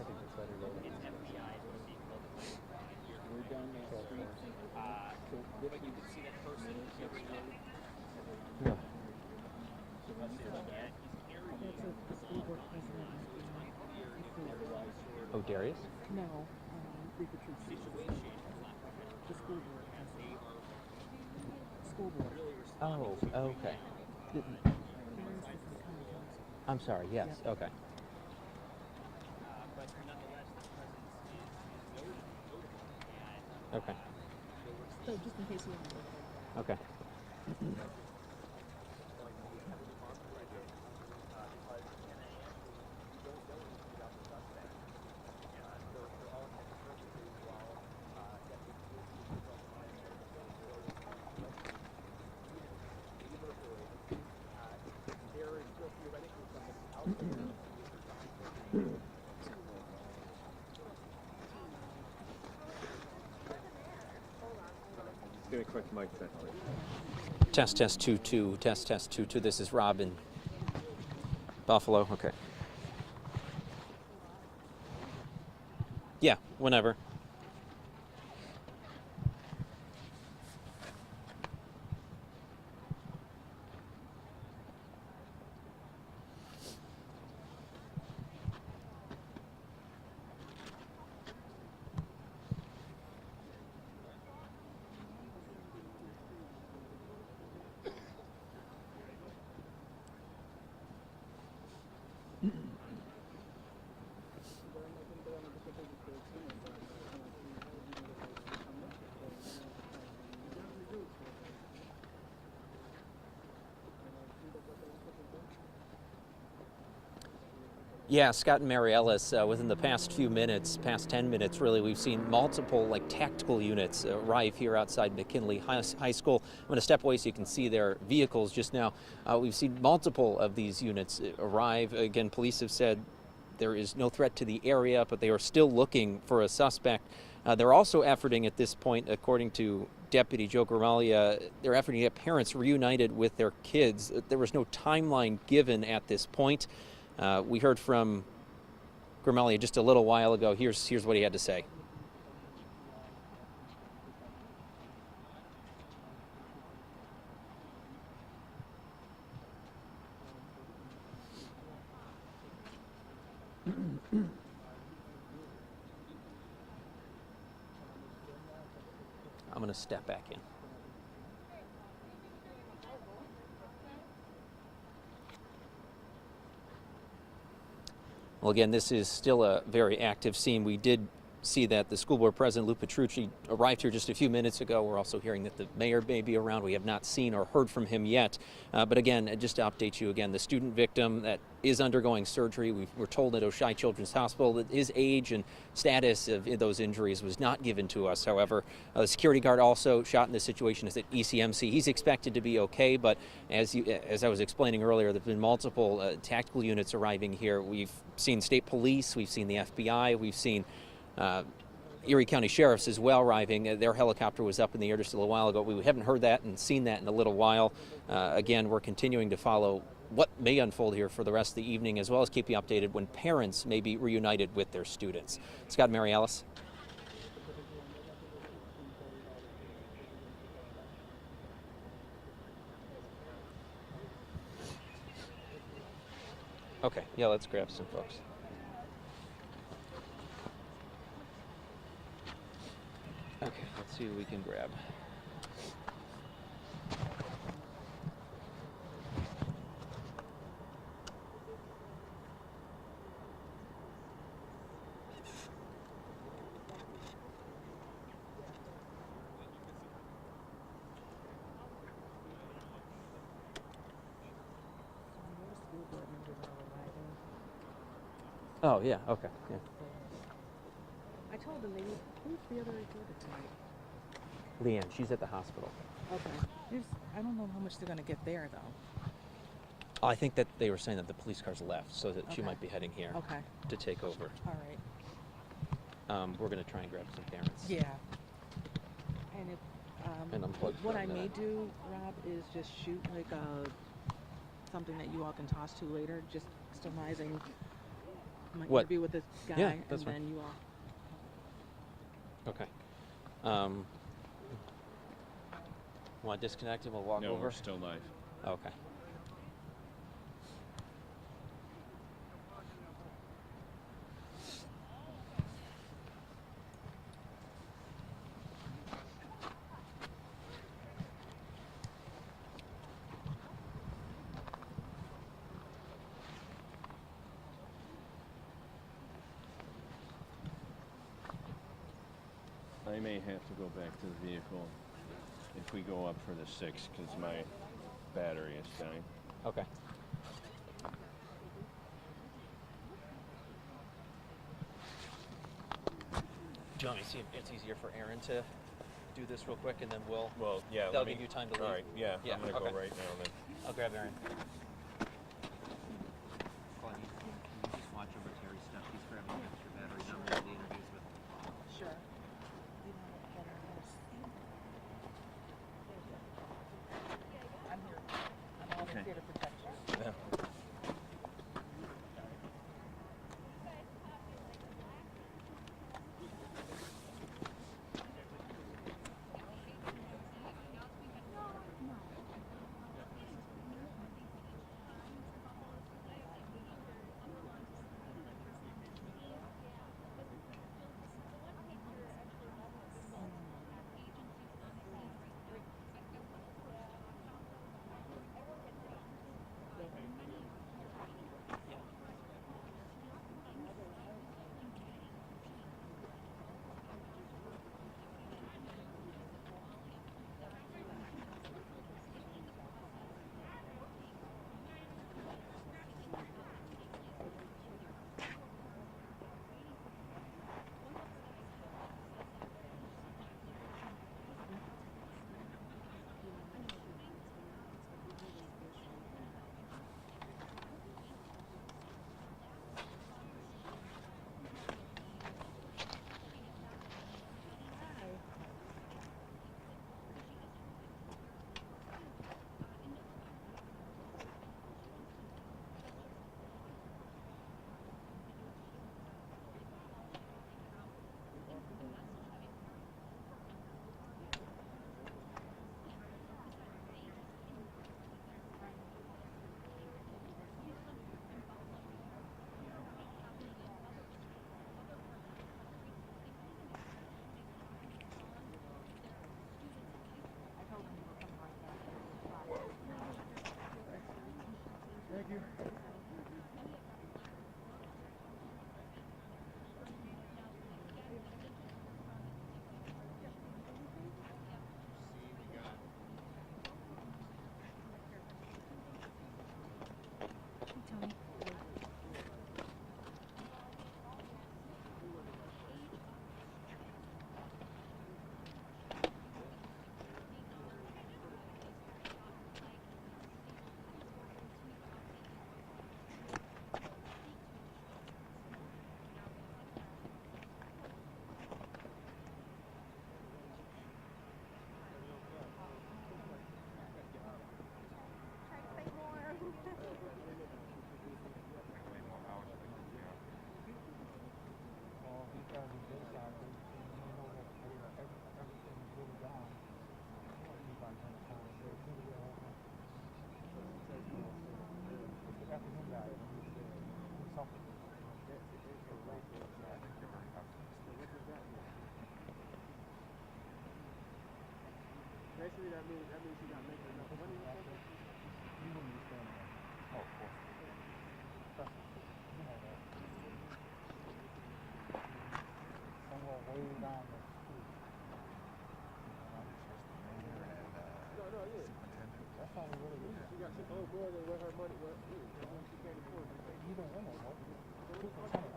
think it's better go there. We're down the street. But you can see that person. Yeah. Oh, Darius? No. Situation. The school board. School board. Oh, okay. I'm sorry, yes, okay. But nonetheless, the presence is noted. Okay. So just in case you want to. Okay. Get a quick mic check. Test 2-2. Test 2-2. This is Rob in Buffalo. Okay. Yeah, whenever. Yeah, Scott and Mary Ellis, within the past few minutes, past 10 minutes really, we've seen multiple tactical units arrive here outside McKinley High School. I'm going to step away so you can see their vehicles just now. We've seen multiple of these units arrive. Again, police have said there is no threat to the area, but they are still looking for a suspect. They're also efforting at this point, according to Deputy Joe Gramalia, they're efforting to get parents reunited with their kids. There was no timeline given at this point. We heard from Gramalia just a little while ago. Here's what he had to say. I'm going to step back in. Well, again, this is still a very active scene. We did see that the school board president, Lou Petrucci, arrived here just a few minutes ago. We're also hearing that the mayor may be around. We have not seen or heard from him yet. But again, just to update you again, the student victim that is undergoing surgery, we're told at Oshai Children's Hospital that his age and status of those injuries was not given to us. However, the security guard also shot in this situation is at ECMC. He's expected to be okay, but as I was explaining earlier, there's been multiple tactical units arriving here. We've seen state police, we've seen the FBI, we've seen Erie County Sheriffs as well arriving. Their helicopter was up in the air just a little while ago. We haven't heard that and seen that in a little while. Again, we're continuing to follow what may unfold here for the rest of the evening, as well as keep you updated when parents may be reunited with their students. Scott and Mary Ellis. Okay, yeah, let's grab some folks. Okay, let's see what we can grab. Oh, yeah, okay, yeah. I told them they need. Who's the other reporter tonight? Leanne, she's at the hospital. Okay. I don't know how much they're going to get there, though. I think that they were saying that the police cars left, so that she Okay. might be heading here Okay. to take over. All right. We're going to try and grab some parents. Yeah. And if And unplug what I from may that. do, Rob, is just shoot like something that you all can toss to later, just summarizing my What? interview with this guy, Yeah, and that's fine. then you all. Okay. Want to disconnect and we'll walk No, over? we're still live. Okay. I may have to go back to the vehicle if we go up for the 6 because my battery is dying. Okay. Do you want me to see if it's easier for Aaron to do this real quick, and then we'll... Well, yeah. That'll give you time to leave. All right, yeah. Yeah, I'm going to okay. go right now then. I'll grab Aaron. Claudia, can you just watch over Terry's stuff? He's grabbing an extra battery now for the interviews with... Sure. I'm here. I'm always here to protect you. Yeah. Thank you. Basically, that means you got to make enough money or something. You wouldn't be standing there. Oh, of course. Trust me. You know that. Somewhere way down the street. No, yeah. That's all it really is. She got some old boy that where her money was. She can't afford it. You don't want no more. 2%, I think.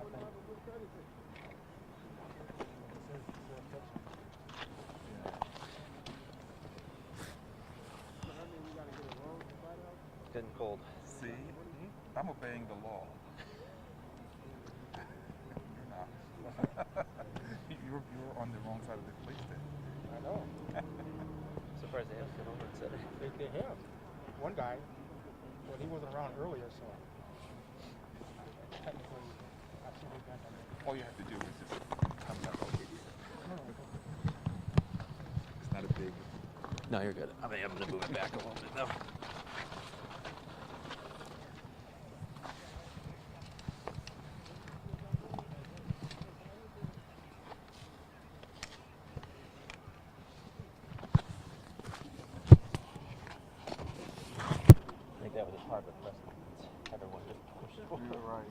Getting cold. See? I'm obeying the law. You're on the wrong side of the police station. I know. Surprised they haven't come over and said it. They have. One guy, well, he wasn't around earlier, so technically, I should be back on it. All you have to do is just come back over here. No. It's not a big. No, you're good. I mean, I'm going to move it back a little bit though. I think that was hard, but the rest of it, everyone just pushed forward. You're right.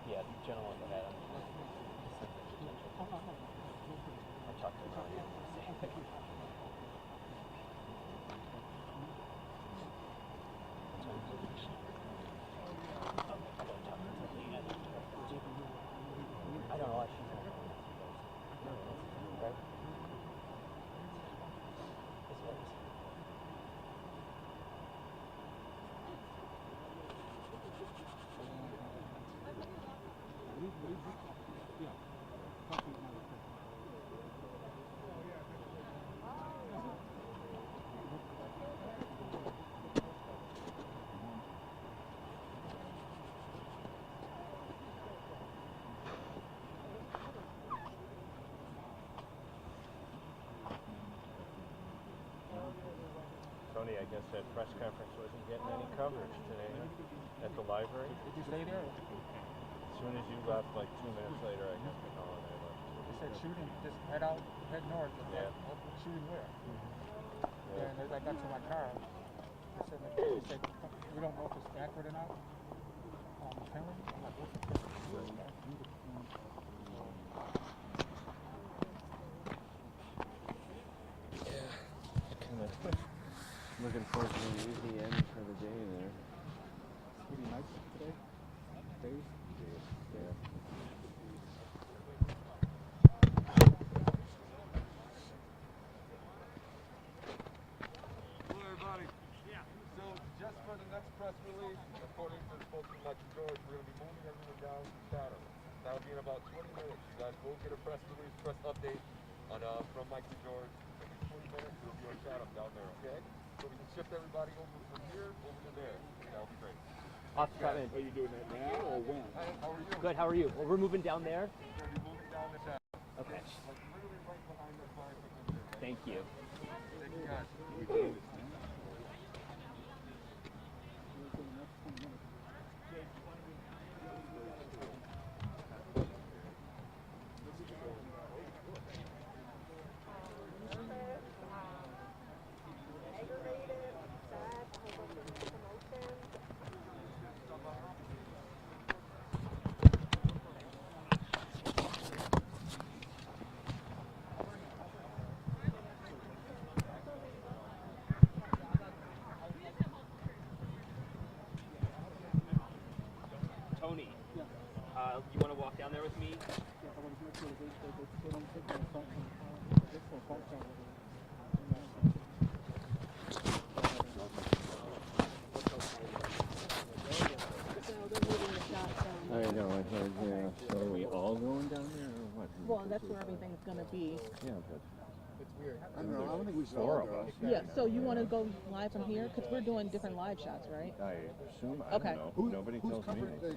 Yeah, the gentleman that had him. I talked to him earlier. I don't know why she's not. Right? Tony, I guess that press conference wasn't getting any coverage today at the library. Did you stay there? As soon as you left, like 2 minutes later, I got the call and I left. They said shooting, just head north. Yeah. Shooting where? Yeah. And as I got to my car, they said, we don't know if it's accurate or not. McKinley? I'm like, what's the Looking forward to the end for the day there. It's pretty nice today. Days. Yeah. Hello, everybody. Yeah. So, just for the next press release, according to the spokesman, Dr. George, we're going to be moving everyone down to Chatham. That'll be in about about 20 minutes. You guys will get a press release, press update on from Mike to George. Maybe 20 minutes, we'll do a chat up down there, okay? So we can shift everybody over from here over to there. That'll be great. Officer Chapman. Are you doing that now or when? How are you? Good, how are you? Well, we're moving down there. We're moving down this alley. Okay. Like literally right behind the fire pit. Thank you. Thank you guys. Tony, you want to walk down there with me? I know, I heard, yeah. So are we all going down there or what? Well, that's where everything's going to be. Yeah, but It's weird. I don't know. I don't think we should four all of go. us. Yeah, so you want to go live from here? Because we're doing different live shots, right? I assume, I Okay. don't know. Nobody Who's tells me. covered the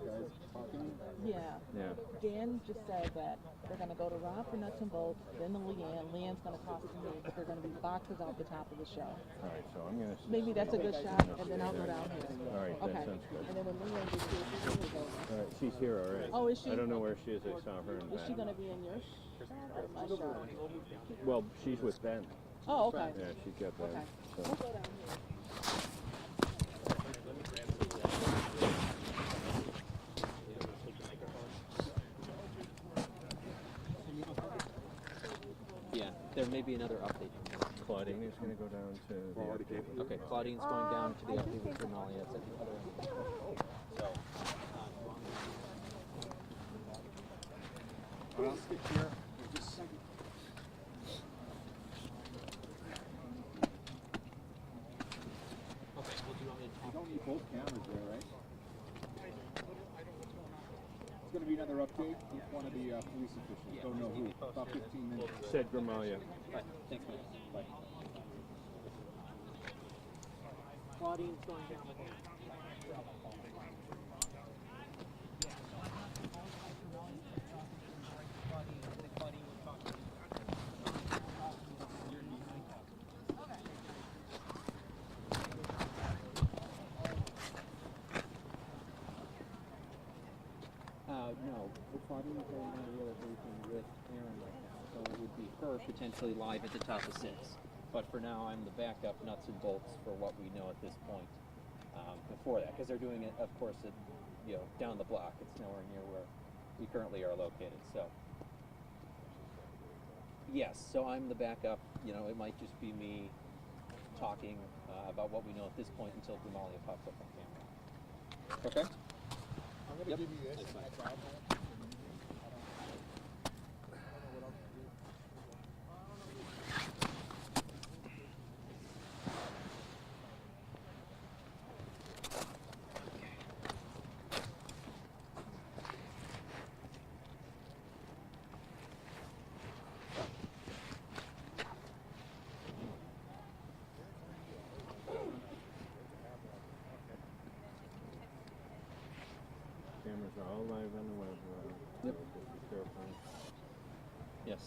guys talking? Yeah. Yeah. Dan just said that they're going to go to Rob for nuts and bolts, then to Leanne. Leanne's going to cross to me, but they're going to be boxes out the top of the show. All right, so I'm going to... Maybe that's a good shot, and then I'll go down here. All right, Okay. that sounds good. And then when Leanne gets here, she's going to go. All right, she's here already. Oh, is she? I don't know where she is. I saw her in Is she back. going to be in your shot or my shot? Well, she's with Ben. Oh, okay. Yeah, she's got Ben. Okay. So. We'll go down here. Yeah, there may be another update. Claudine is going to go down to the update. Okay, Claudine's going down to the update with Renali. That's at the other end. So, I'll stick here for just a second. okay, well, do you want me to You don't need both cameras there, right? It's going to be another update with one of the police officials. Don't know who. About 15 minutes. Said Gramalia. Bye. Thanks, man. Bye. Claudine's going down with no, Claudine is going on realization with Aaron right now, so it would be her potentially live at the top of 6. But for now, I'm the backup nuts and bolts for what we know at this point. Before that, because they're doing it, of course, down the block. It's nowhere near where we currently are located. So, yes, so I'm the backup. It might just be me talking about what we know at this point until Gramalia pops up on camera. Okay. I'm going to give you this. It's my job. Cameras are all live on the web. Yep. Verifying. Yes.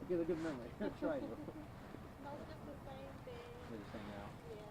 get a good memory. Try to. No, just the same thing. They're just hanging out. Yeah.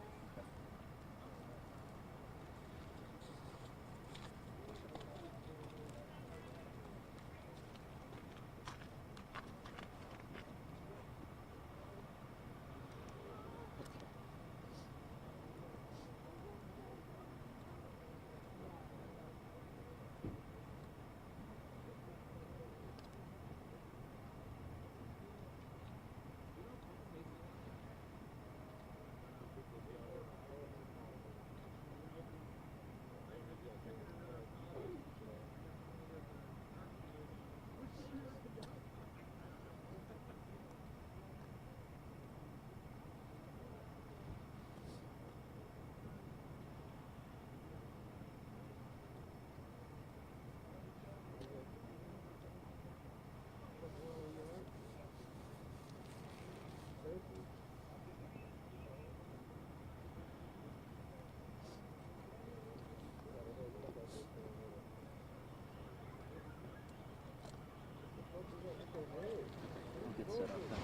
We'll get set up then.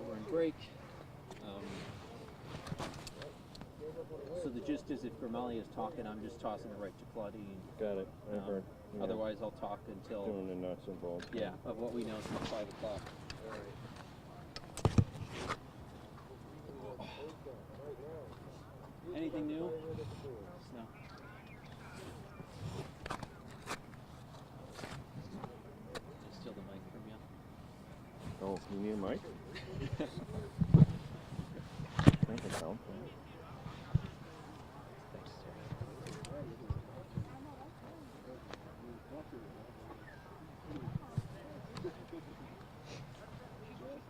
We're in break. So the gist is, if Grimaldi is talking, I'm just tossing it right to Claudine. Got it. I heard. Yeah. Otherwise, I'll talk until Doing the nuts and bolts. yeah, of what we know until 5 o'clock. Anything new? No. Steal the mic from you. Oh, you need a mic? I think it's out.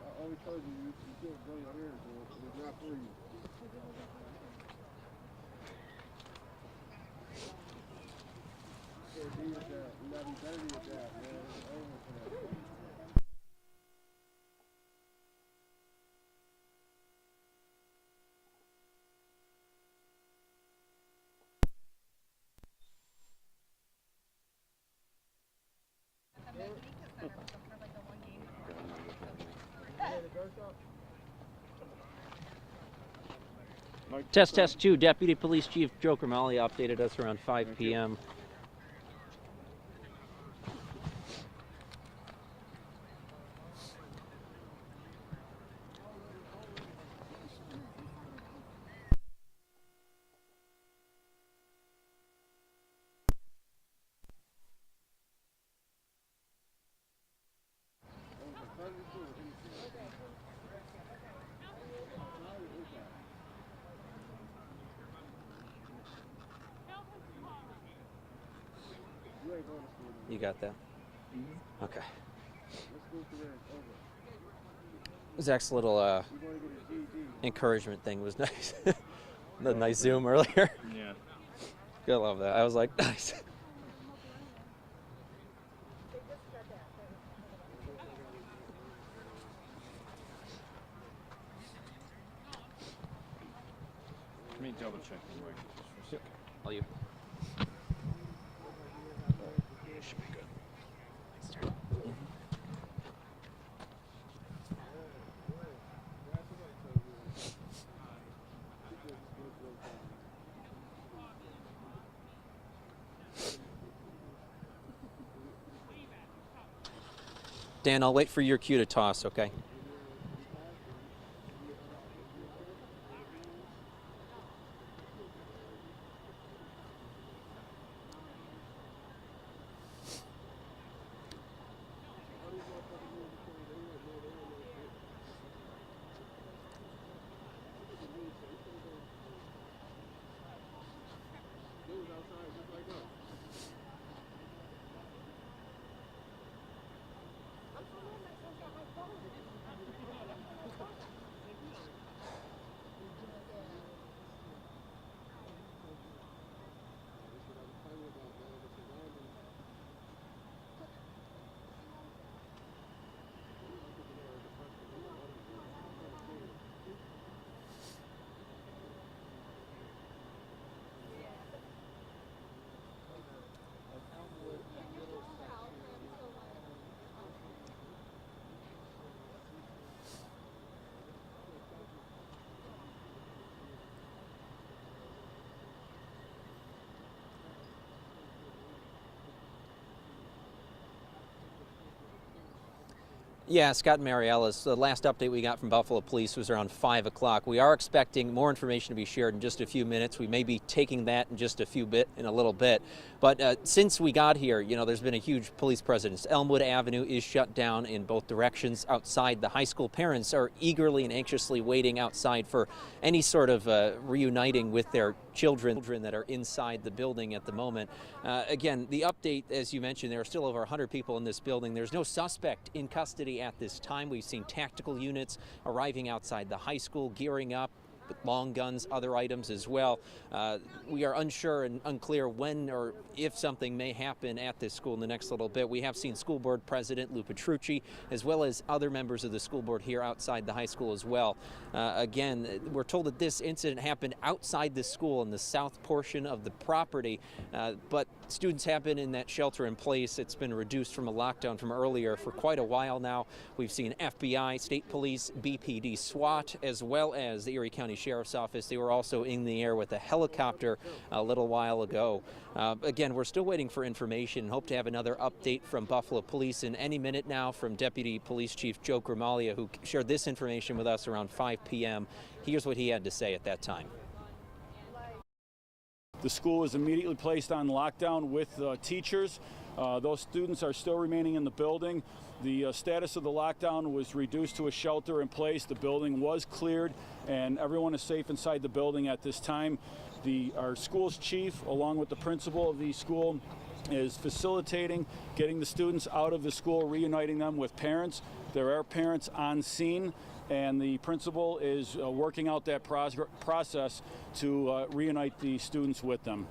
I always told you, you can't grow your hair, so it's not for you. You can't be with that. You gotta be better with that, man. It's over for that. Test 2. Deputy Police Chief Joe Grimaldi updated us around 5 p.m. You got that? Mm-hmm. Okay. Zach's little encouragement thing was nice. The nice Zoom earlier. Yeah. I love that. I was like, nice. Let me double check the mic. Yep. All you. Should be good. Dan, I'll wait for your cue to toss, okay? Yeah, Scott and Mary Ellis, the last update we got from Buffalo Police was around 5 o'clock. We are expecting more information to be shared in just a few minutes. We may be taking that in just in a little bit. But since we got here, you know, there's been a huge police presence. Elmwood Avenue is shut down in both directions outside the high school. Parents are eagerly and anxiously waiting outside for any sort of reuniting with their children that are inside the building at the moment. Again, the update, as you mentioned, there are still over 100 people in this building. There's no suspect in custody at this time. We've seen tactical units arriving outside the high school, gearing up with long guns, other items as well. We are unsure and unclear when or if something may happen at this school in the next little bit. We have seen School Board President Lou Petrucci, as well as other members of the school board here outside the high school as well. Again, we're told that this incident happened outside the school in the south portion of the property, but students have been in that shelter in place. It's been reduced from a lockdown from earlier for quite a while now. We've seen FBI, state police, BPD, SWAT, as well as the Erie County Sheriff's Office. They were also in the air with a helicopter a little while ago. Again, we're still waiting for information and hope to have another update from Buffalo Police in any minute now from Deputy Police Chief Joe Gramaglia, who shared this information with us around 5 p.m. Here's what he had to say at that time. The school was immediately placed on lockdown with teachers. Those students are still remaining in the building. The status of the lockdown was reduced to a shelter in place. The building was cleared and everyone is safe inside the building at this time. Our school's chief, along with the principal of the school, is facilitating getting the students out of the school, reuniting them with parents. There are parents on scene, and the principal is working out that process to reunite the students with them.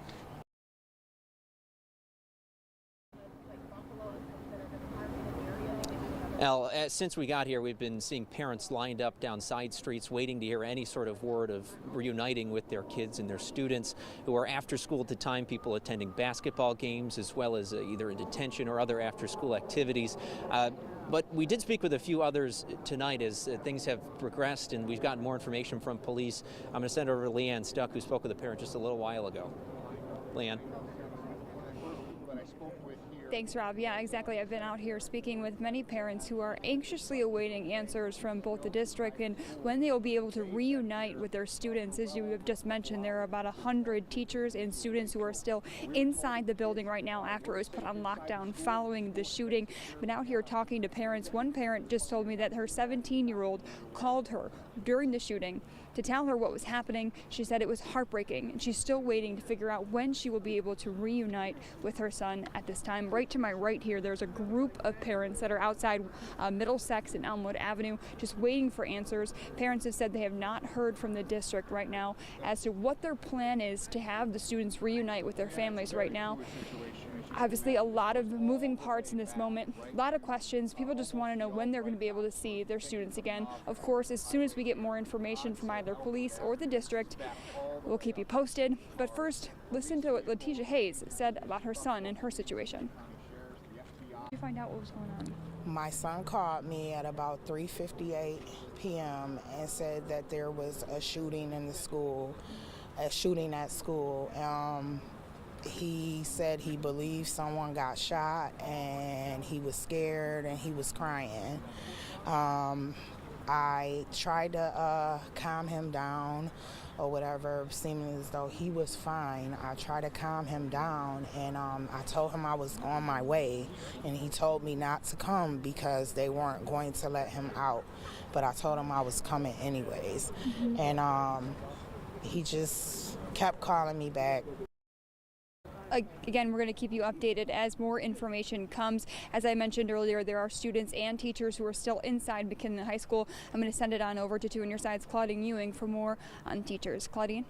Al, since we got here, we've been seeing parents lined up down side streets waiting to hear any sort of word of reuniting with their kids and their students who are after school at the time, people attending basketball games as well as either in detention or other after school activities. But we did speak with a few others tonight as things have progressed and we've gotten more information from police. I'm going to send it over to Leanne Stuck, who spoke with a parent just a little while ago. Leanne. Thanks, Rob. Yeah, exactly. I've been out here speaking with many parents who are anxiously awaiting answers from both the district and when they will be able to reunite with their students. As you have just mentioned, there are about 100 teachers and students who are still inside the building right now after it was put on lockdown following the shooting. I've been out here talking to parents. One parent just told me that her 17-year-old called her during the shooting to tell her what was happening. She said it was heartbreaking, and she's still waiting to figure out when she will be able to reunite with her son at this time. Right to my right here, there's a group of parents that are outside Middlesex and Elmwood Avenue just waiting for answers. Parents have said they have not heard from the district right now as to what their plan is to have the students reunite with their families right now. Obviously, a lot of moving parts in this moment, a lot of questions. People just want to know when they're going to be able to see their students again. Of course, as soon as we get more information from either police or the district, we'll keep you posted. But first, listen to what Letitia Hayes said about her son and her situation. Did you find out what was going on? My son called me at about 3:58 p.m. and said that there was a shooting in the school, a shooting at school. He said he believed someone got shot and he was scared and he was crying. I tried to calm him down or whatever, seeming as though he was fine. I tried to calm him down and I told him I was on my way, and he told me not to come because they weren't going to let him out. But I told him I was coming anyways. Mm-hmm. And he just kept calling me back. Again, we're going to keep you updated as more information comes. As I mentioned earlier, there are students and teachers who are still inside McKinley High School. I'm going to send it on over to 2 on Your Side's Claudine Ewing for more on teachers. Claudine?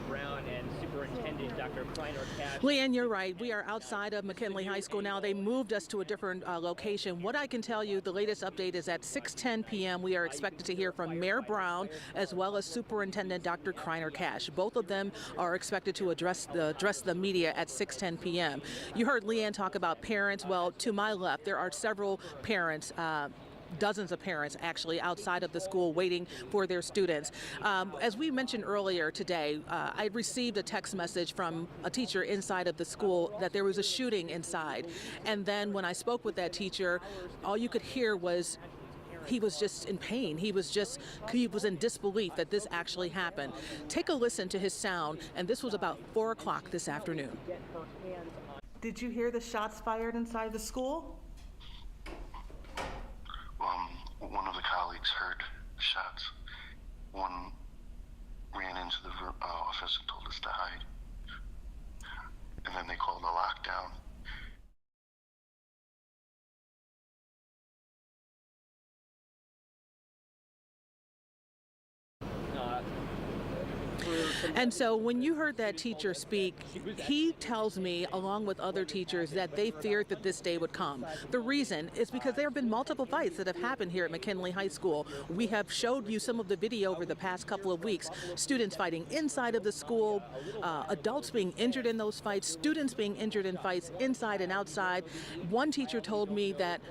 Brown and Superintendent Dr. Kleiner-Cash. Leanne, you're right. We are outside of McKinley High School now. They moved us to a different location. What I can tell you, the latest update is at 6:10 p.m. we are expected to hear from Mayor Brown as well as Superintendent Dr. Kleiner-Cash. Both of them are expected to address the media at 6:10 p.m. You heard Leanne talk about parents. Well, to my left, there are several parents dozens of parents actually outside of the school waiting for their students. As we mentioned earlier today, I received a text message from a teacher inside of the school that there was a shooting inside. And then when I spoke with that teacher, all you could hear was he was just in pain. He was in disbelief that this actually happened. Take a listen to his sound, and this was about 4 o'clock this afternoon. Did you hear the shots fired inside the school? One of the colleagues heard shots. One ran into the office and told us to hide. And then they called a lockdown. And so when you heard that teacher speak, he tells me, along with other teachers, that they feared that this day would come. The reason is because there have been multiple fights that have happened here at McKinley High School. We have showed you some of the video over the past couple of weeks. Students fighting inside of the school, adults being injured in those fights, students being injured in fights inside and outside. One teacher told me that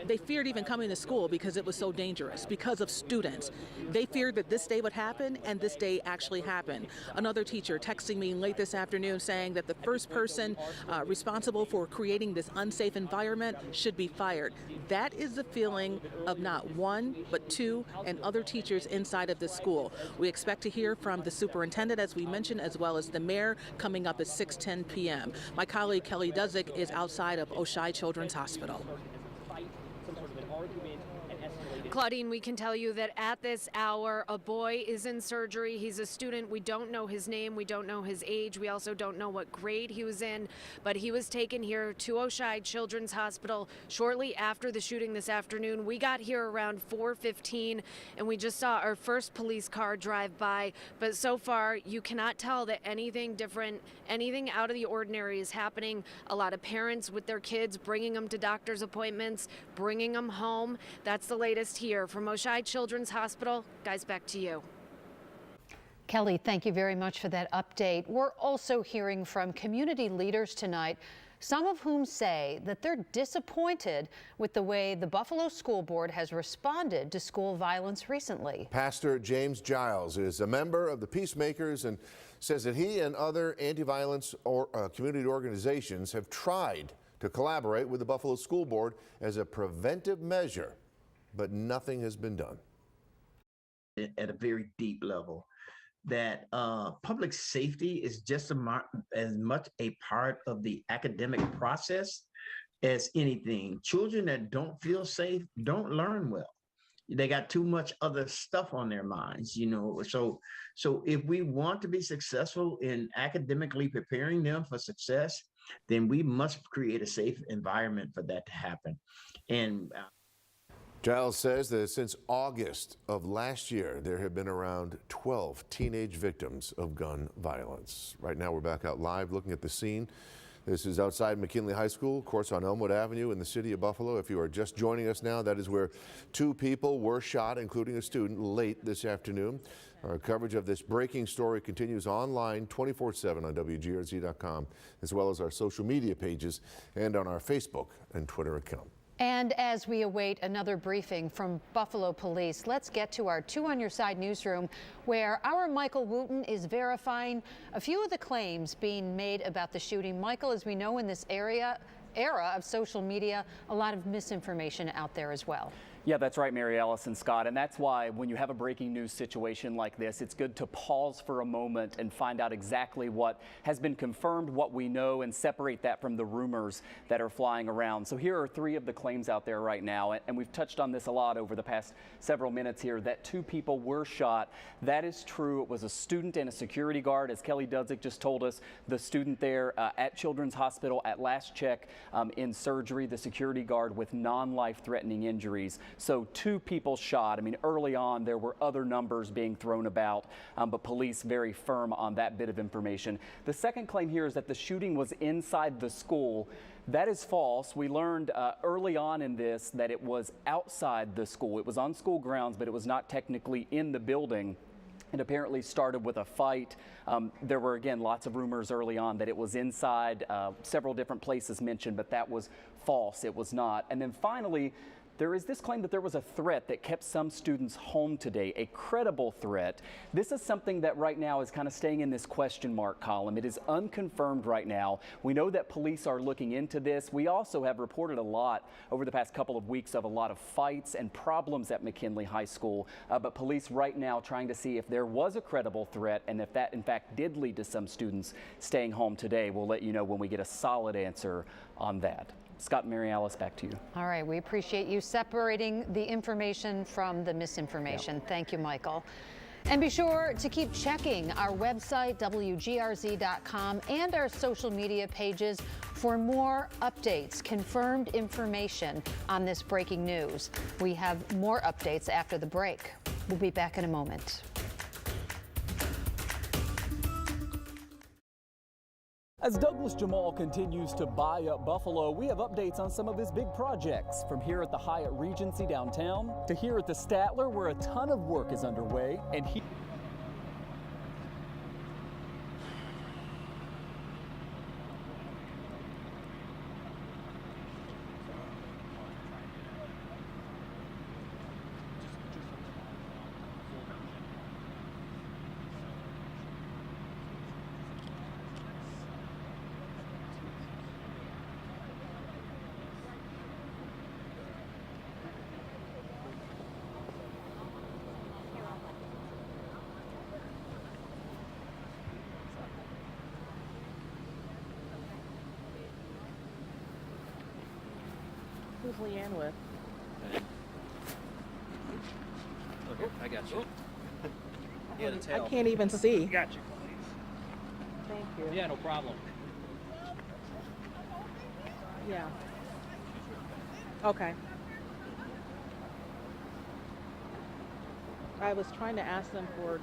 they feared even coming to school because it was so dangerous, because of students. They feared that this day would happen, and this day actually happened. Another teacher texting me late this afternoon saying that the first person responsible for creating this unsafe environment should be fired. That is the feeling of not one, but two, and other teachers inside of the school. We expect to hear from the superintendent, as we mentioned, as well as the mayor, coming up at 6:10 p.m. My colleague Kelly Dudzik is outside of Oshai Children's Hospital. Claudine, we can tell you that at this hour, a boy is in surgery. He's a student. We don't know his name. We don't know his age. We also don't know what grade he was in, but he was taken here to Oshai Children's Hospital shortly after the shooting this afternoon. We got here around 4:15, and we just saw our first police car drive by, but so far you cannot tell that anything different, anything out of the ordinary is happening. A lot of parents with their kids bringing them to doctor's appointments, bringing them home. That's the latest here from Oshai Children's Hospital. Guys, back to you. Kelly, thank you very much for that update. We're also hearing from community leaders tonight, some of whom say that they're disappointed with the way the Buffalo School Board has responded to school violence recently. Pastor James Giles is a member of the Peacemakers and says that he and other anti-violence community organizations have tried to collaborate with the Buffalo School Board as a preventive measure, but nothing has been done. At a very deep level, that public safety is just as much a part of the academic process as anything. Children that don't feel safe don't learn well. They got too much other stuff on their minds, you know. So if we want to be successful in academically preparing them for success, then we must create a safe environment for that to happen. And Giles says that since August of last year, there have been around 12 teenage victims of gun violence. Right now, we're back out live looking at the scene. This is outside McKinley High School, of course, on Elmwood Avenue in the city of Buffalo. If you are just joining us now, that is where 2 people were shot, including a student, late this afternoon. Our coverage of this breaking story continues online 24/7 on WGRZ.com, as well as our social media pages and on our Facebook and Twitter account. And as we await another briefing from Buffalo Police, let's get to our 2 on Your Side newsroom, where our Michael Wooten is verifying a few of the claims being made about the shooting. Michael, as we know, in this era of social media, a lot of misinformation out there as well. Yeah, that's right, Mary Alice and Scott, and that's why when you have a breaking news situation like this, it's good to pause for a moment and find out exactly what has been confirmed, what we know, and separate that from the rumors that are flying around. So here are 3 of the claims out there right now, and we've touched on this a lot over the past several minutes here, that 2 people were shot. That is true. It was a student and a security guard, as Kelly Dudzik just told us. The student there at Children's Hospital at last check in surgery, the security guard with non-life-threatening injuries. So 2 people shot. I mean, early on, there were other numbers being thrown about, but police very firm on that bit of information. The second claim here is that the shooting was inside the school. That is false. We learned early on in this that it was outside the school. It was on school grounds, but it was not technically in the building. It apparently started with a fight. There were, again, lots of rumors early on that it was inside, several different places mentioned, but that was false. It was not. And then finally, there is this claim that there was a threat that kept some students home today, a credible threat. This is something that right now is kind of staying in this question mark column. It is unconfirmed right now. We know that police are looking into this. We also have reported a lot over the past couple of weeks of a lot of fights and problems at McKinley High School, but police right now trying to see if there was a credible threat and if that in fact did lead to some students staying home today. We'll let you know when we get a solid answer on that. Scott and Mary Alice, back to you. All right, we appreciate you separating the information from the misinformation. Thank you, Michael. And be sure to keep checking our website, WGRZ.com, and our social media pages for more updates, confirmed information on this breaking news. We have more updates after the break. We'll be back in a moment. As Douglas Jamal continues to buy up Buffalo, we have updates on some of his big projects, from here at the Hyatt Regency downtown to here at the Statler, where a ton of work is underway. And he Who's Leanne with? Okay, I got you. Yeah, the tail. I can't even see. Got you. Thank you. Yeah, no problem. Yeah. Okay. I was trying to ask them for.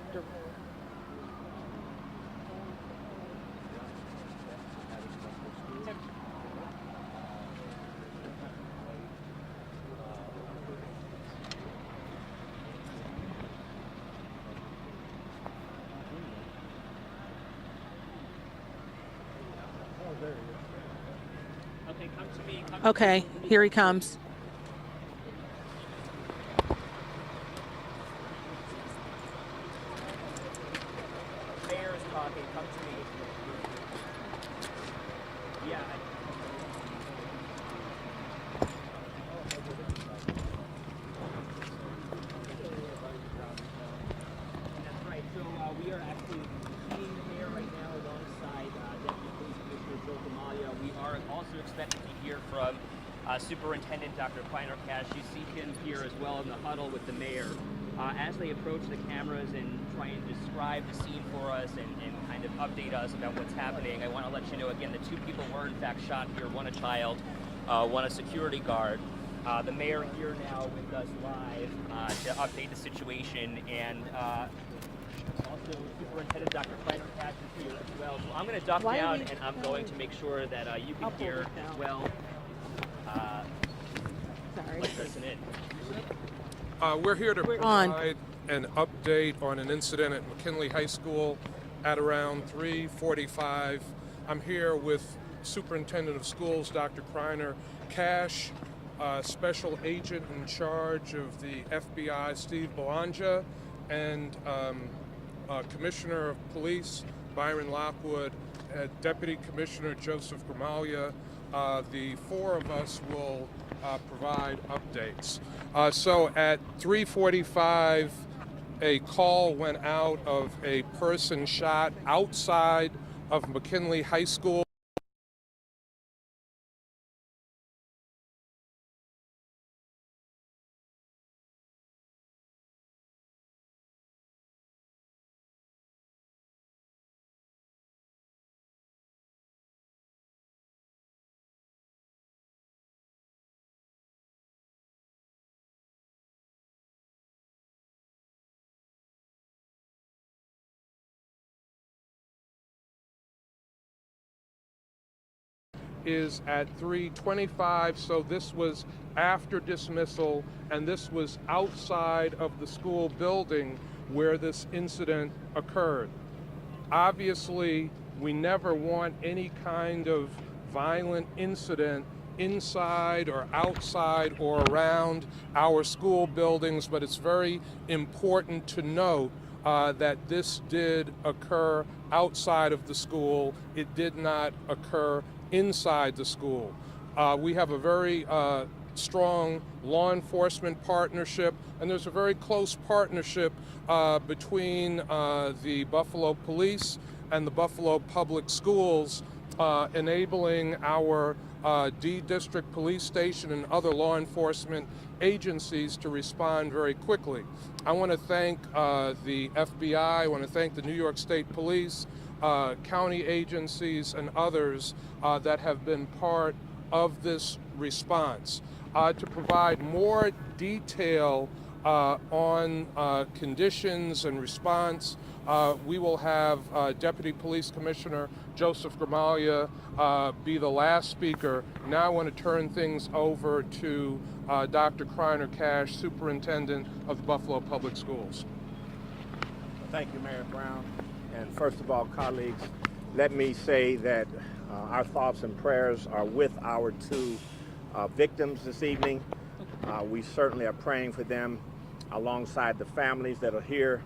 Okay, come to me. Okay, here he comes. Mayor's talking. Come to me. Yeah. That's right. So we are actually seeing the mayor right now alongside Deputy Police Commissioner Joe Gamalia. We are also expecting to hear from Superintendent Dr. Kleiner-Cash. You see him here as well in the huddle with the mayor. As they approach the cameras and try and describe the scene for us and kind of update us about what's happening, I want to let you know again that 2 people were in fact shot here, one a child, one a security guard. The mayor here now with us live to update the situation, and also Superintendent Dr. Kleiner-Cash is here as well. So I'm going to duck down and I'm going to make sure that you can hear as well. Sorry. Let's listen in. We're here to provide an update on an incident at McKinley High School at around 3:45. I'm here with Superintendent of Schools, Dr. Kleiner-Cash, Special Agent in charge of the FBI, Steve Belongia, and Commissioner of Police, Byron Lockwood, Deputy Commissioner Joseph Gramalia. The 4 of us will provide updates. So at 3:45, a call went out of a person shot outside of McKinley High School. Is at 3:25, so this was after dismissal, and this was outside of the school building where this incident occurred. Obviously, we never want any kind of violent incident inside or outside or around our school buildings, but it's very important to note that this did occur outside of the school. It did not occur inside the school. We have a very strong law enforcement partnership, and there's a very close partnership between the Buffalo Police and the Buffalo Public Schools, enabling our D District Police Station and other law enforcement agencies to respond very quickly. I want to thank the FBI, I want to thank the New York State Police, county agencies, and others that have been part of this response. To provide more detail on conditions and response, we will have Deputy Police Commissioner Joseph Gramaglia be the last speaker. Now I want to turn things over to Dr. Kreiner Cash, Superintendent of the Buffalo Public Schools. Thank you, Mayor Brown. And first of all, colleagues, let me say that our thoughts and prayers are with our two victims this evening. We certainly are praying for them alongside the families that are here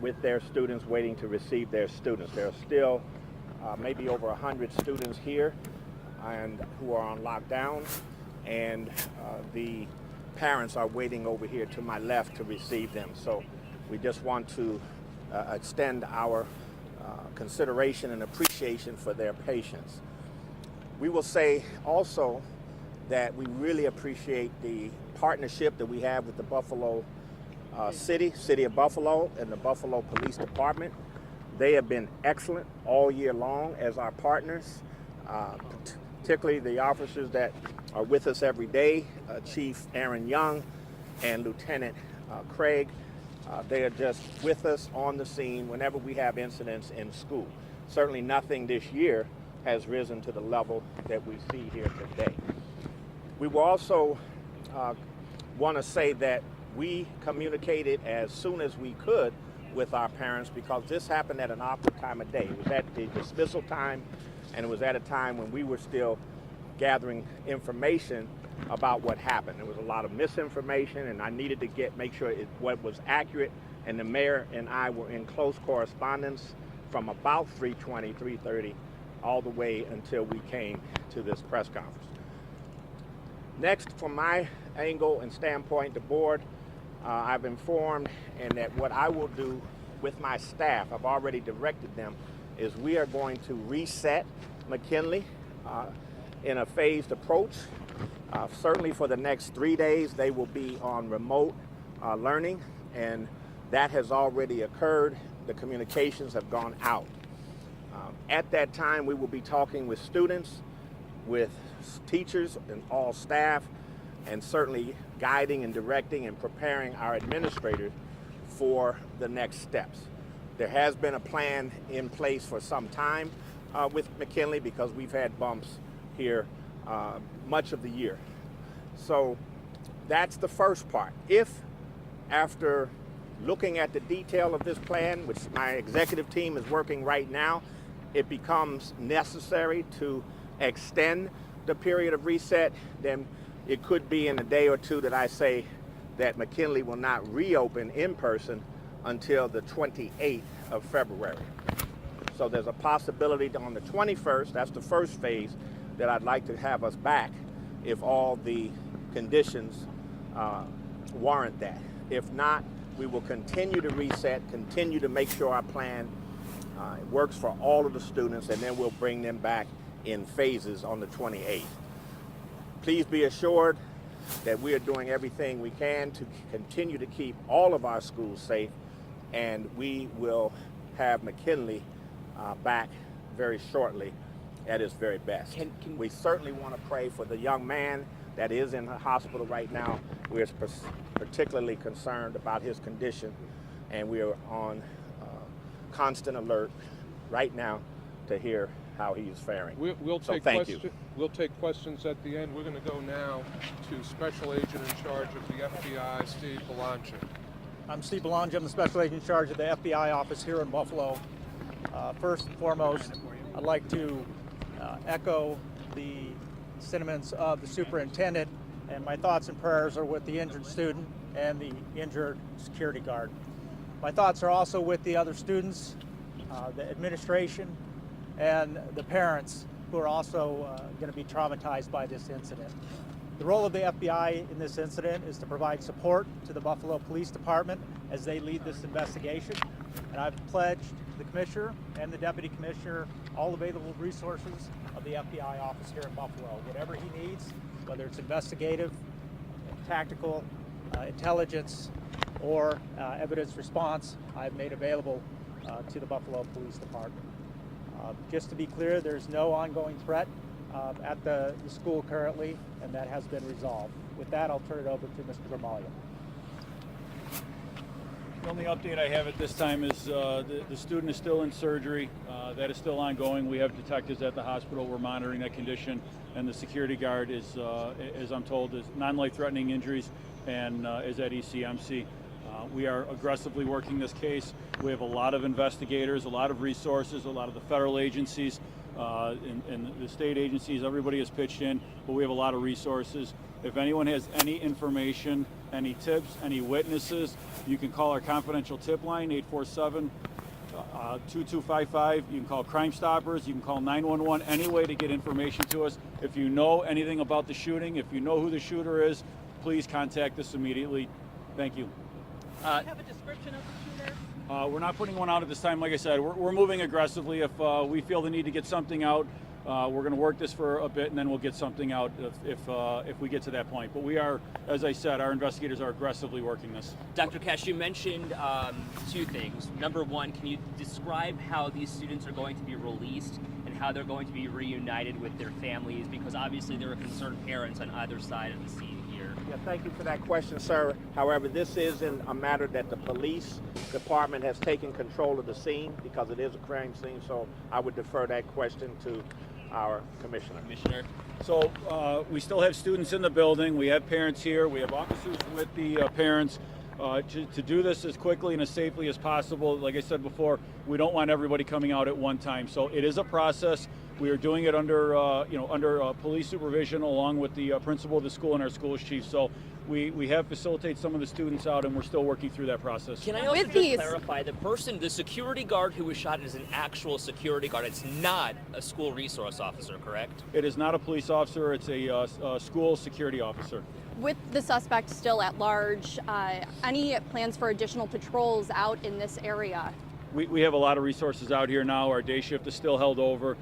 with their students waiting to receive their students. There are still maybe over 100 students here and who are on lockdown, and the parents are waiting over here to my left to receive them. So we just want to extend our consideration and appreciation for their patience. We will say also that we really appreciate the partnership that we have with the Buffalo City of Buffalo, and the Buffalo Police Department. They have been excellent all year long as our partners, particularly the officers that are with us every day, Chief Aaron Young and Lieutenant Craig. They are just with us on the scene whenever we have incidents in school. Certainly nothing this year has risen to the level that we see here today. We will also want to say that we communicated as soon as we could with our parents, because this happened at an awkward time of day. It was at the dismissal time, and it was at a time when we were still gathering information about what happened. There was a lot of misinformation, and I needed to make sure what was accurate, and the mayor and I were in close correspondence from about 3:30 all the way until we came to this press conference. Next, from my angle and standpoint, the board, I've informed, and that what I will do with my staff, I've already directed them, is we are going to reset McKinley in a phased approach. Certainly for the next 3 days, they will be on remote learning, and that has already occurred. The communications have gone out. At that time, we will be talking with students, with teachers and all staff, and certainly guiding and directing and preparing our administrators for the next steps. There has been a plan in place for some time with McKinley, because we've had bumps here much of the year. So that's the first part. If after looking at the detail of this plan, which my executive team is working right now, it becomes necessary to extend the period of reset, then it could be in a day or two that I say that McKinley will not reopen in person until the 28th of February. So there's a possibility that on the 21st, that's the first phase, that I'd like to have us back if all the conditions warrant that. If not, we will continue to reset, continue to make sure our plan works for all of the students, and then we'll bring them back in phases on the 28th. Please be assured that we are doing everything we can to continue to keep all of our schools safe, and we will have McKinley back very shortly at its very best. We certainly want to pray for the young man that is in the hospital right now. We're particularly concerned about his condition, and we are on constant alert right now to hear how he is faring. We'll take questions at the end. We're going to go now to Special Agent in charge of the FBI, Steve Belanger. I'm Steve Belanger. I'm the Special Agent in charge of the FBI office here in Buffalo. First and foremost, I'd like to echo the sentiments of the superintendent, and my thoughts and prayers are with the injured student and the injured security guard. My thoughts are also with the other students, the administration, and the parents who are also going to be traumatized by this incident. The role of the FBI in this incident is to provide support to the Buffalo Police Department as they lead this investigation, and I've pledged the Commissioner and the Deputy Commissioner all available resources of the FBI office here in Buffalo. Whatever he needs, whether it's investigative, tactical, intelligence, or evidence response, I've made available to the Buffalo Police Department. Just to be clear, there's no ongoing threat at the school currently, and that has been resolved. With that, I'll turn it over to Mr. Gramalia. The only update I have at this time is the student is still in surgery. That is still ongoing. We have detectives at the hospital. We're monitoring that condition, and the security guard is, as I'm told, is non-life-threatening injuries and is at ECMC. We are aggressively working this case. We have a lot of investigators, a lot of resources, a lot of the federal agencies, and the state agencies. Everybody has pitched in, but we have a lot of resources. If anyone has any information, any tips, any witnesses, you can call our confidential tip line, 847-2255. You can call Crime Stoppers. You can call 911. Any way to get information to us. If you know anything about the shooting, if you know who the shooter is, please contact us immediately. Thank you. Do you have a description of the shooter? We're not putting one out at this time. Like I said, we're moving aggressively. If we feel the need to get something out, we're going to work this for a bit, and then we'll get something out if we get to that point. But we are, as I said, our investigators are aggressively working this. Dr. Cash, you mentioned two things. Number one, can you describe how these students are going to be released and how they're going to be reunited with their families? Because obviously there are concerned parents on either side of the scene here. Yeah, thank you for that question, sir. However, this is a matter that the police department has taken control of the scene because it is a crime scene, so I would defer that question to our commissioner. So we still have students in the building. We have parents here. We have officers with the parents. To do this as quickly and as safely as possible, like I said before, we don't want everybody coming out at one time. So it is a process. We are doing it under police supervision along with the principal of the school and our school chief. So we have facilitated some of the students out, and we're still working through that process. Can I also just clarify, the security guard who was shot is an actual security guard. It's not a school resource officer, correct? It is not a police officer. It's a school security officer. With the suspect still at large, any plans for additional patrols out in this area? We have a lot of resources out here now. Our day shift is still held over.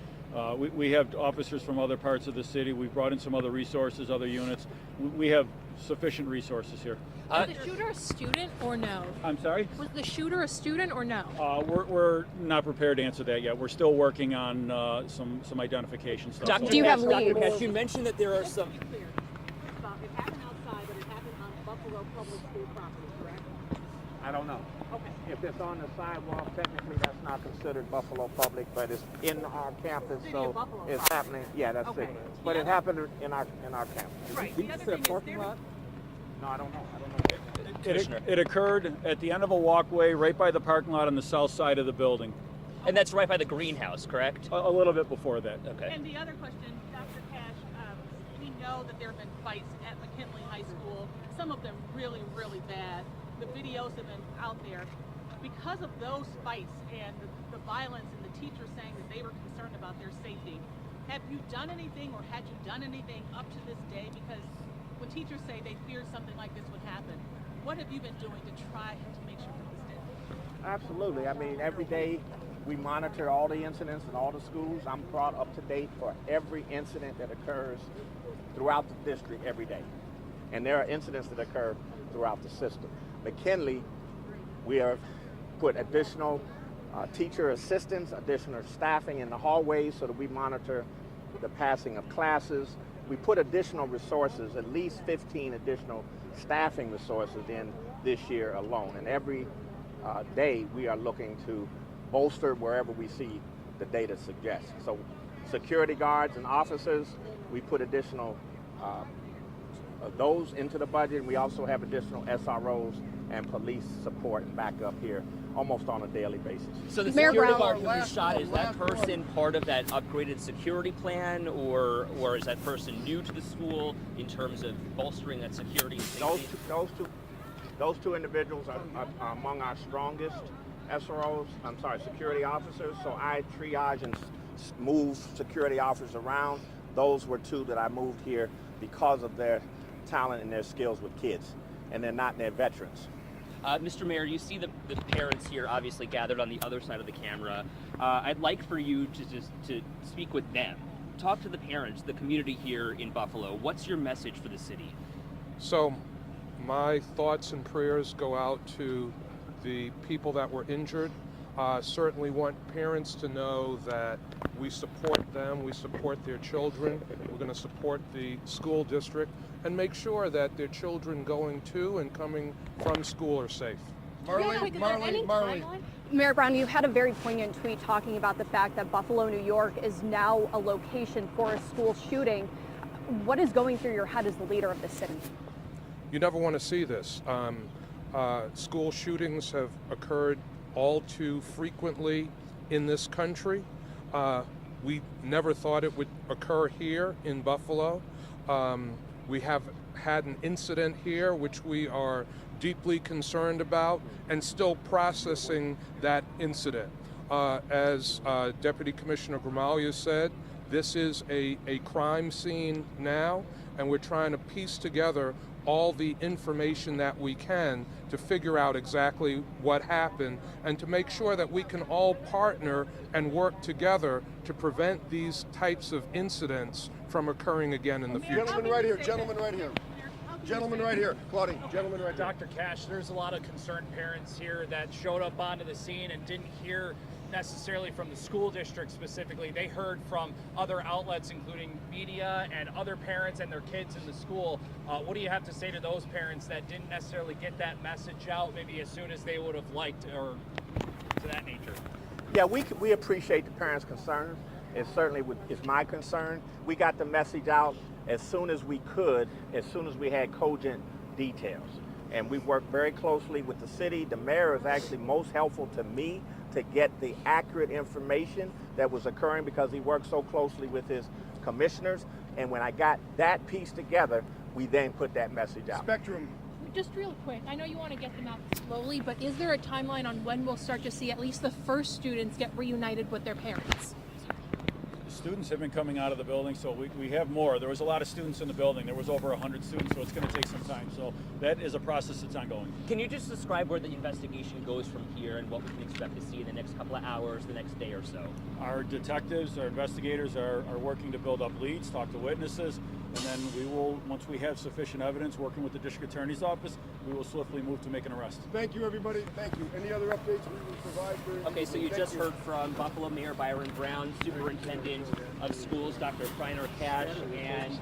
We have officers from other parts of the city. We've brought in some other resources, other units. We have sufficient resources here. Was the shooter a student or no? I'm sorry? Was the shooter a student or no? We're not prepared to answer that yet. We're still working on some identification stuff. Dr. Dr. Cash, you mentioned that there are some... It happened outside, but it happened on Buffalo Public School property, correct? I don't know. Okay. If it's on the sidewalk, technically that's not considered Buffalo Public, but it's in our campus, so it's happening. Yeah, that's it. But it happened in our campus. Right. The other thing is No, I don't know. It occurred at the end of a walkway right by the parking lot on the south side of the building. And that's right by the greenhouse, correct? A little bit before that. Okay. And the other question, Dr. Cash, we know that there have been fights at McKinley High School, some of them really, really bad. The videos have been out there. Because of those fights and the violence and the teachers saying that they were concerned about their safety, have you done anything or had you done anything up to this day? Because when teachers say they feared something like this would happen, what have you been doing to try to make sure that this didn't? Absolutely. I mean, every day we monitor all the incidents in all the schools. I'm brought up to date for every incident that occurs throughout the district every day. And there are incidents that occur throughout the system. McKinley, we have put additional teacher assistants, additional staffing in the hallways so that we monitor the passing of classes. We put additional resources, at least 15 additional staffing resources in this year alone. And every day we are looking to bolster wherever we see the data suggests. So security guards and officers, we put additional those into the budget. We also have additional SROs and police support and backup here almost on a daily basis. So the Mayor security Brown- guard who shot, is that person part of that upgraded security plan, or is that person new to the school in terms of bolstering that security and safety? Those two individuals are among our strongest security officers. So I triage and move security officers around. Those were two that I moved here because of their talent and their skills with kids, and they're veterans. Mr. Mayor, you see the parents here obviously gathered on the other side of the camera. I'd like for you to speak with them. Talk to the parents, the community here in Buffalo. What's your message for the city? So my thoughts and prayers go out to the people that were injured. Certainly want parents to know that we support them, we support their children. We're going to support the school district and make sure that their children going to and coming from school are safe. Marley. Mayor Brown, you had a very poignant tweet talking about the fact that Buffalo, New York is now a location for a school shooting. What is going through your head as the leader of the city? You never want to see this. School shootings have occurred all too frequently in this country. We never thought it would occur here in Buffalo. We have had an incident here which we are deeply concerned about and still processing that incident. As Deputy Commissioner Gramaglia said, this is a crime scene now, and we're trying to piece together all the information that we can to figure out exactly what happened and to make sure that we can all partner and work together to prevent these types of incidents from occurring again in the future. Gentlemen right here, gentlemen right here. Gentlemen right here, Claudine, gentlemen right here. Dr. Cash, there's a lot of concerned parents here that showed up onto the scene and didn't hear necessarily from the school district specifically. They heard from other outlets, including media and other parents and their kids in the school. What do you have to say to those parents that didn't necessarily get that message out maybe as soon as they would have liked, or to that nature? Yeah, we appreciate the parents' concern. It certainly is my concern. We got the message out as soon as we could, as soon as we had cogent details. And we worked very closely with the city. The mayor is actually most helpful to me to get the accurate information that was occurring because he worked so closely with his commissioners. And when I got that piece together, we then put that message out. Spectrum. Just real quick, I know you want to get them out slowly, but is there a timeline on when we'll start to see at least the first students get reunited with their parents? Students have been coming out of the building, so we have more. There was a lot of students in the building. There was over 100 students, so it's going to take some time. So that is a process that's ongoing. Can you just describe where the investigation goes from here and what we can expect to see in the next couple of hours, the next day or so? Our detectives, our investigators are working to build up leads, talk to witnesses, and then we will, once we have sufficient evidence, working with the district attorney's office, we will swiftly move to make an arrest. Thank you, everybody. Thank you. Any other updates we will provide during Okay, so you just heard from Buffalo Mayor Byron Brown, Superintendent of Schools, Dr. Kreiner Cash, and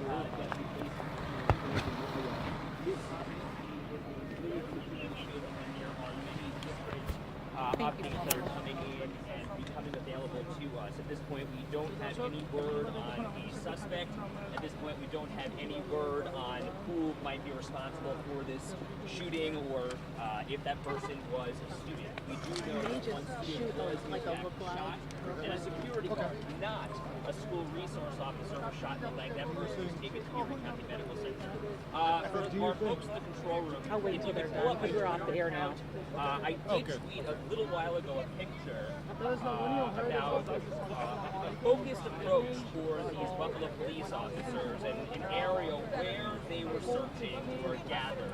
updates that are coming in and becoming available to us. At this point, we don't have any word on the suspect. At this point, we don't have any word on who might be responsible for this shooting or if that person was a student. We do know that one student was in fact shot, and a security guard, not a school resource officer, was shot in the leg. That person was taken to Erie County Medical Center. For our folks in the control room, if you can pull up a off the air now. I did tweet a little while ago a picture about a focused approach for these Buffalo police officers and an area where they were searching or gathered.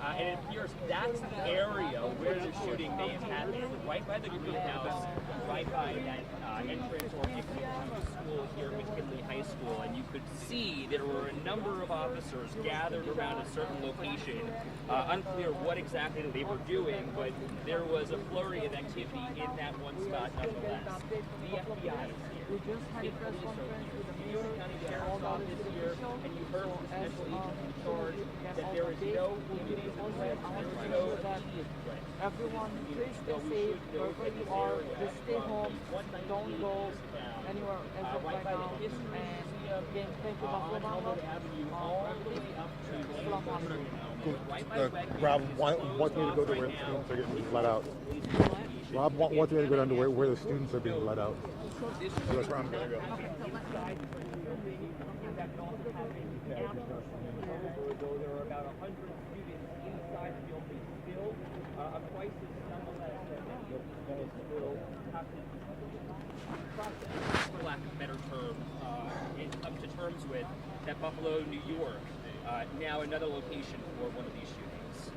And it appears that's the area where the shooting may have happened, right by the greenhouse, right by that entrance or exit to the school here at McKinley High School. And you could see there were a number of officers gathered around a certain location. Unclear what exactly they were doing, but there was a flurry of activity in that one spot nonetheless. The FBI is here. State police are here. The Erie County Sheriff's Office is here, and you heard from Special Agent in charge that there is no imminent threat. There is no immediate threat. Everyone, please stay safe wherever you are. Just stay home. Don't go anywhere as of right now. And again, thank you, Buffalo Mama. Rob, want me to go to where they're getting let out? Well, I want you to go down to where the students are being let out. So that's where I'm going to go. There are about 100 students inside the building still. A crisis nonetheless that will have to process, for lack of a better term, and come to terms with that Buffalo, New York, now another location for one of these shootings.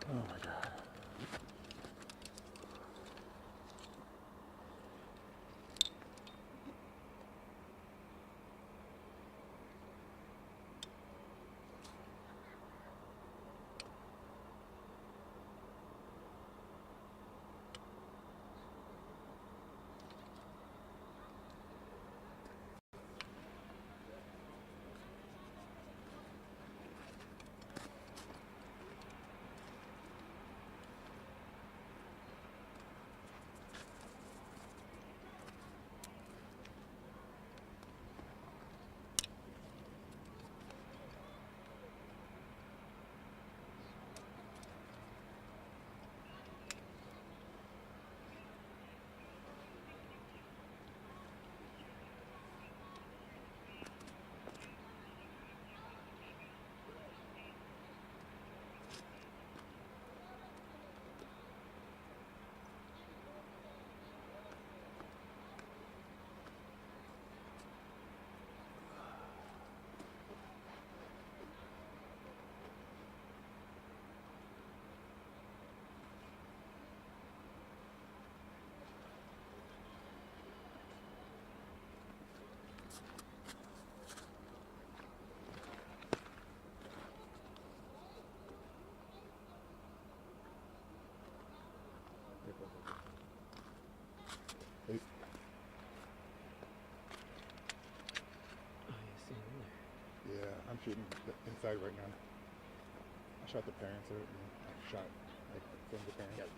Oh my God. Hey. Yeah, I'm shooting inside right now. I shot the parents out and I shot like from the parents.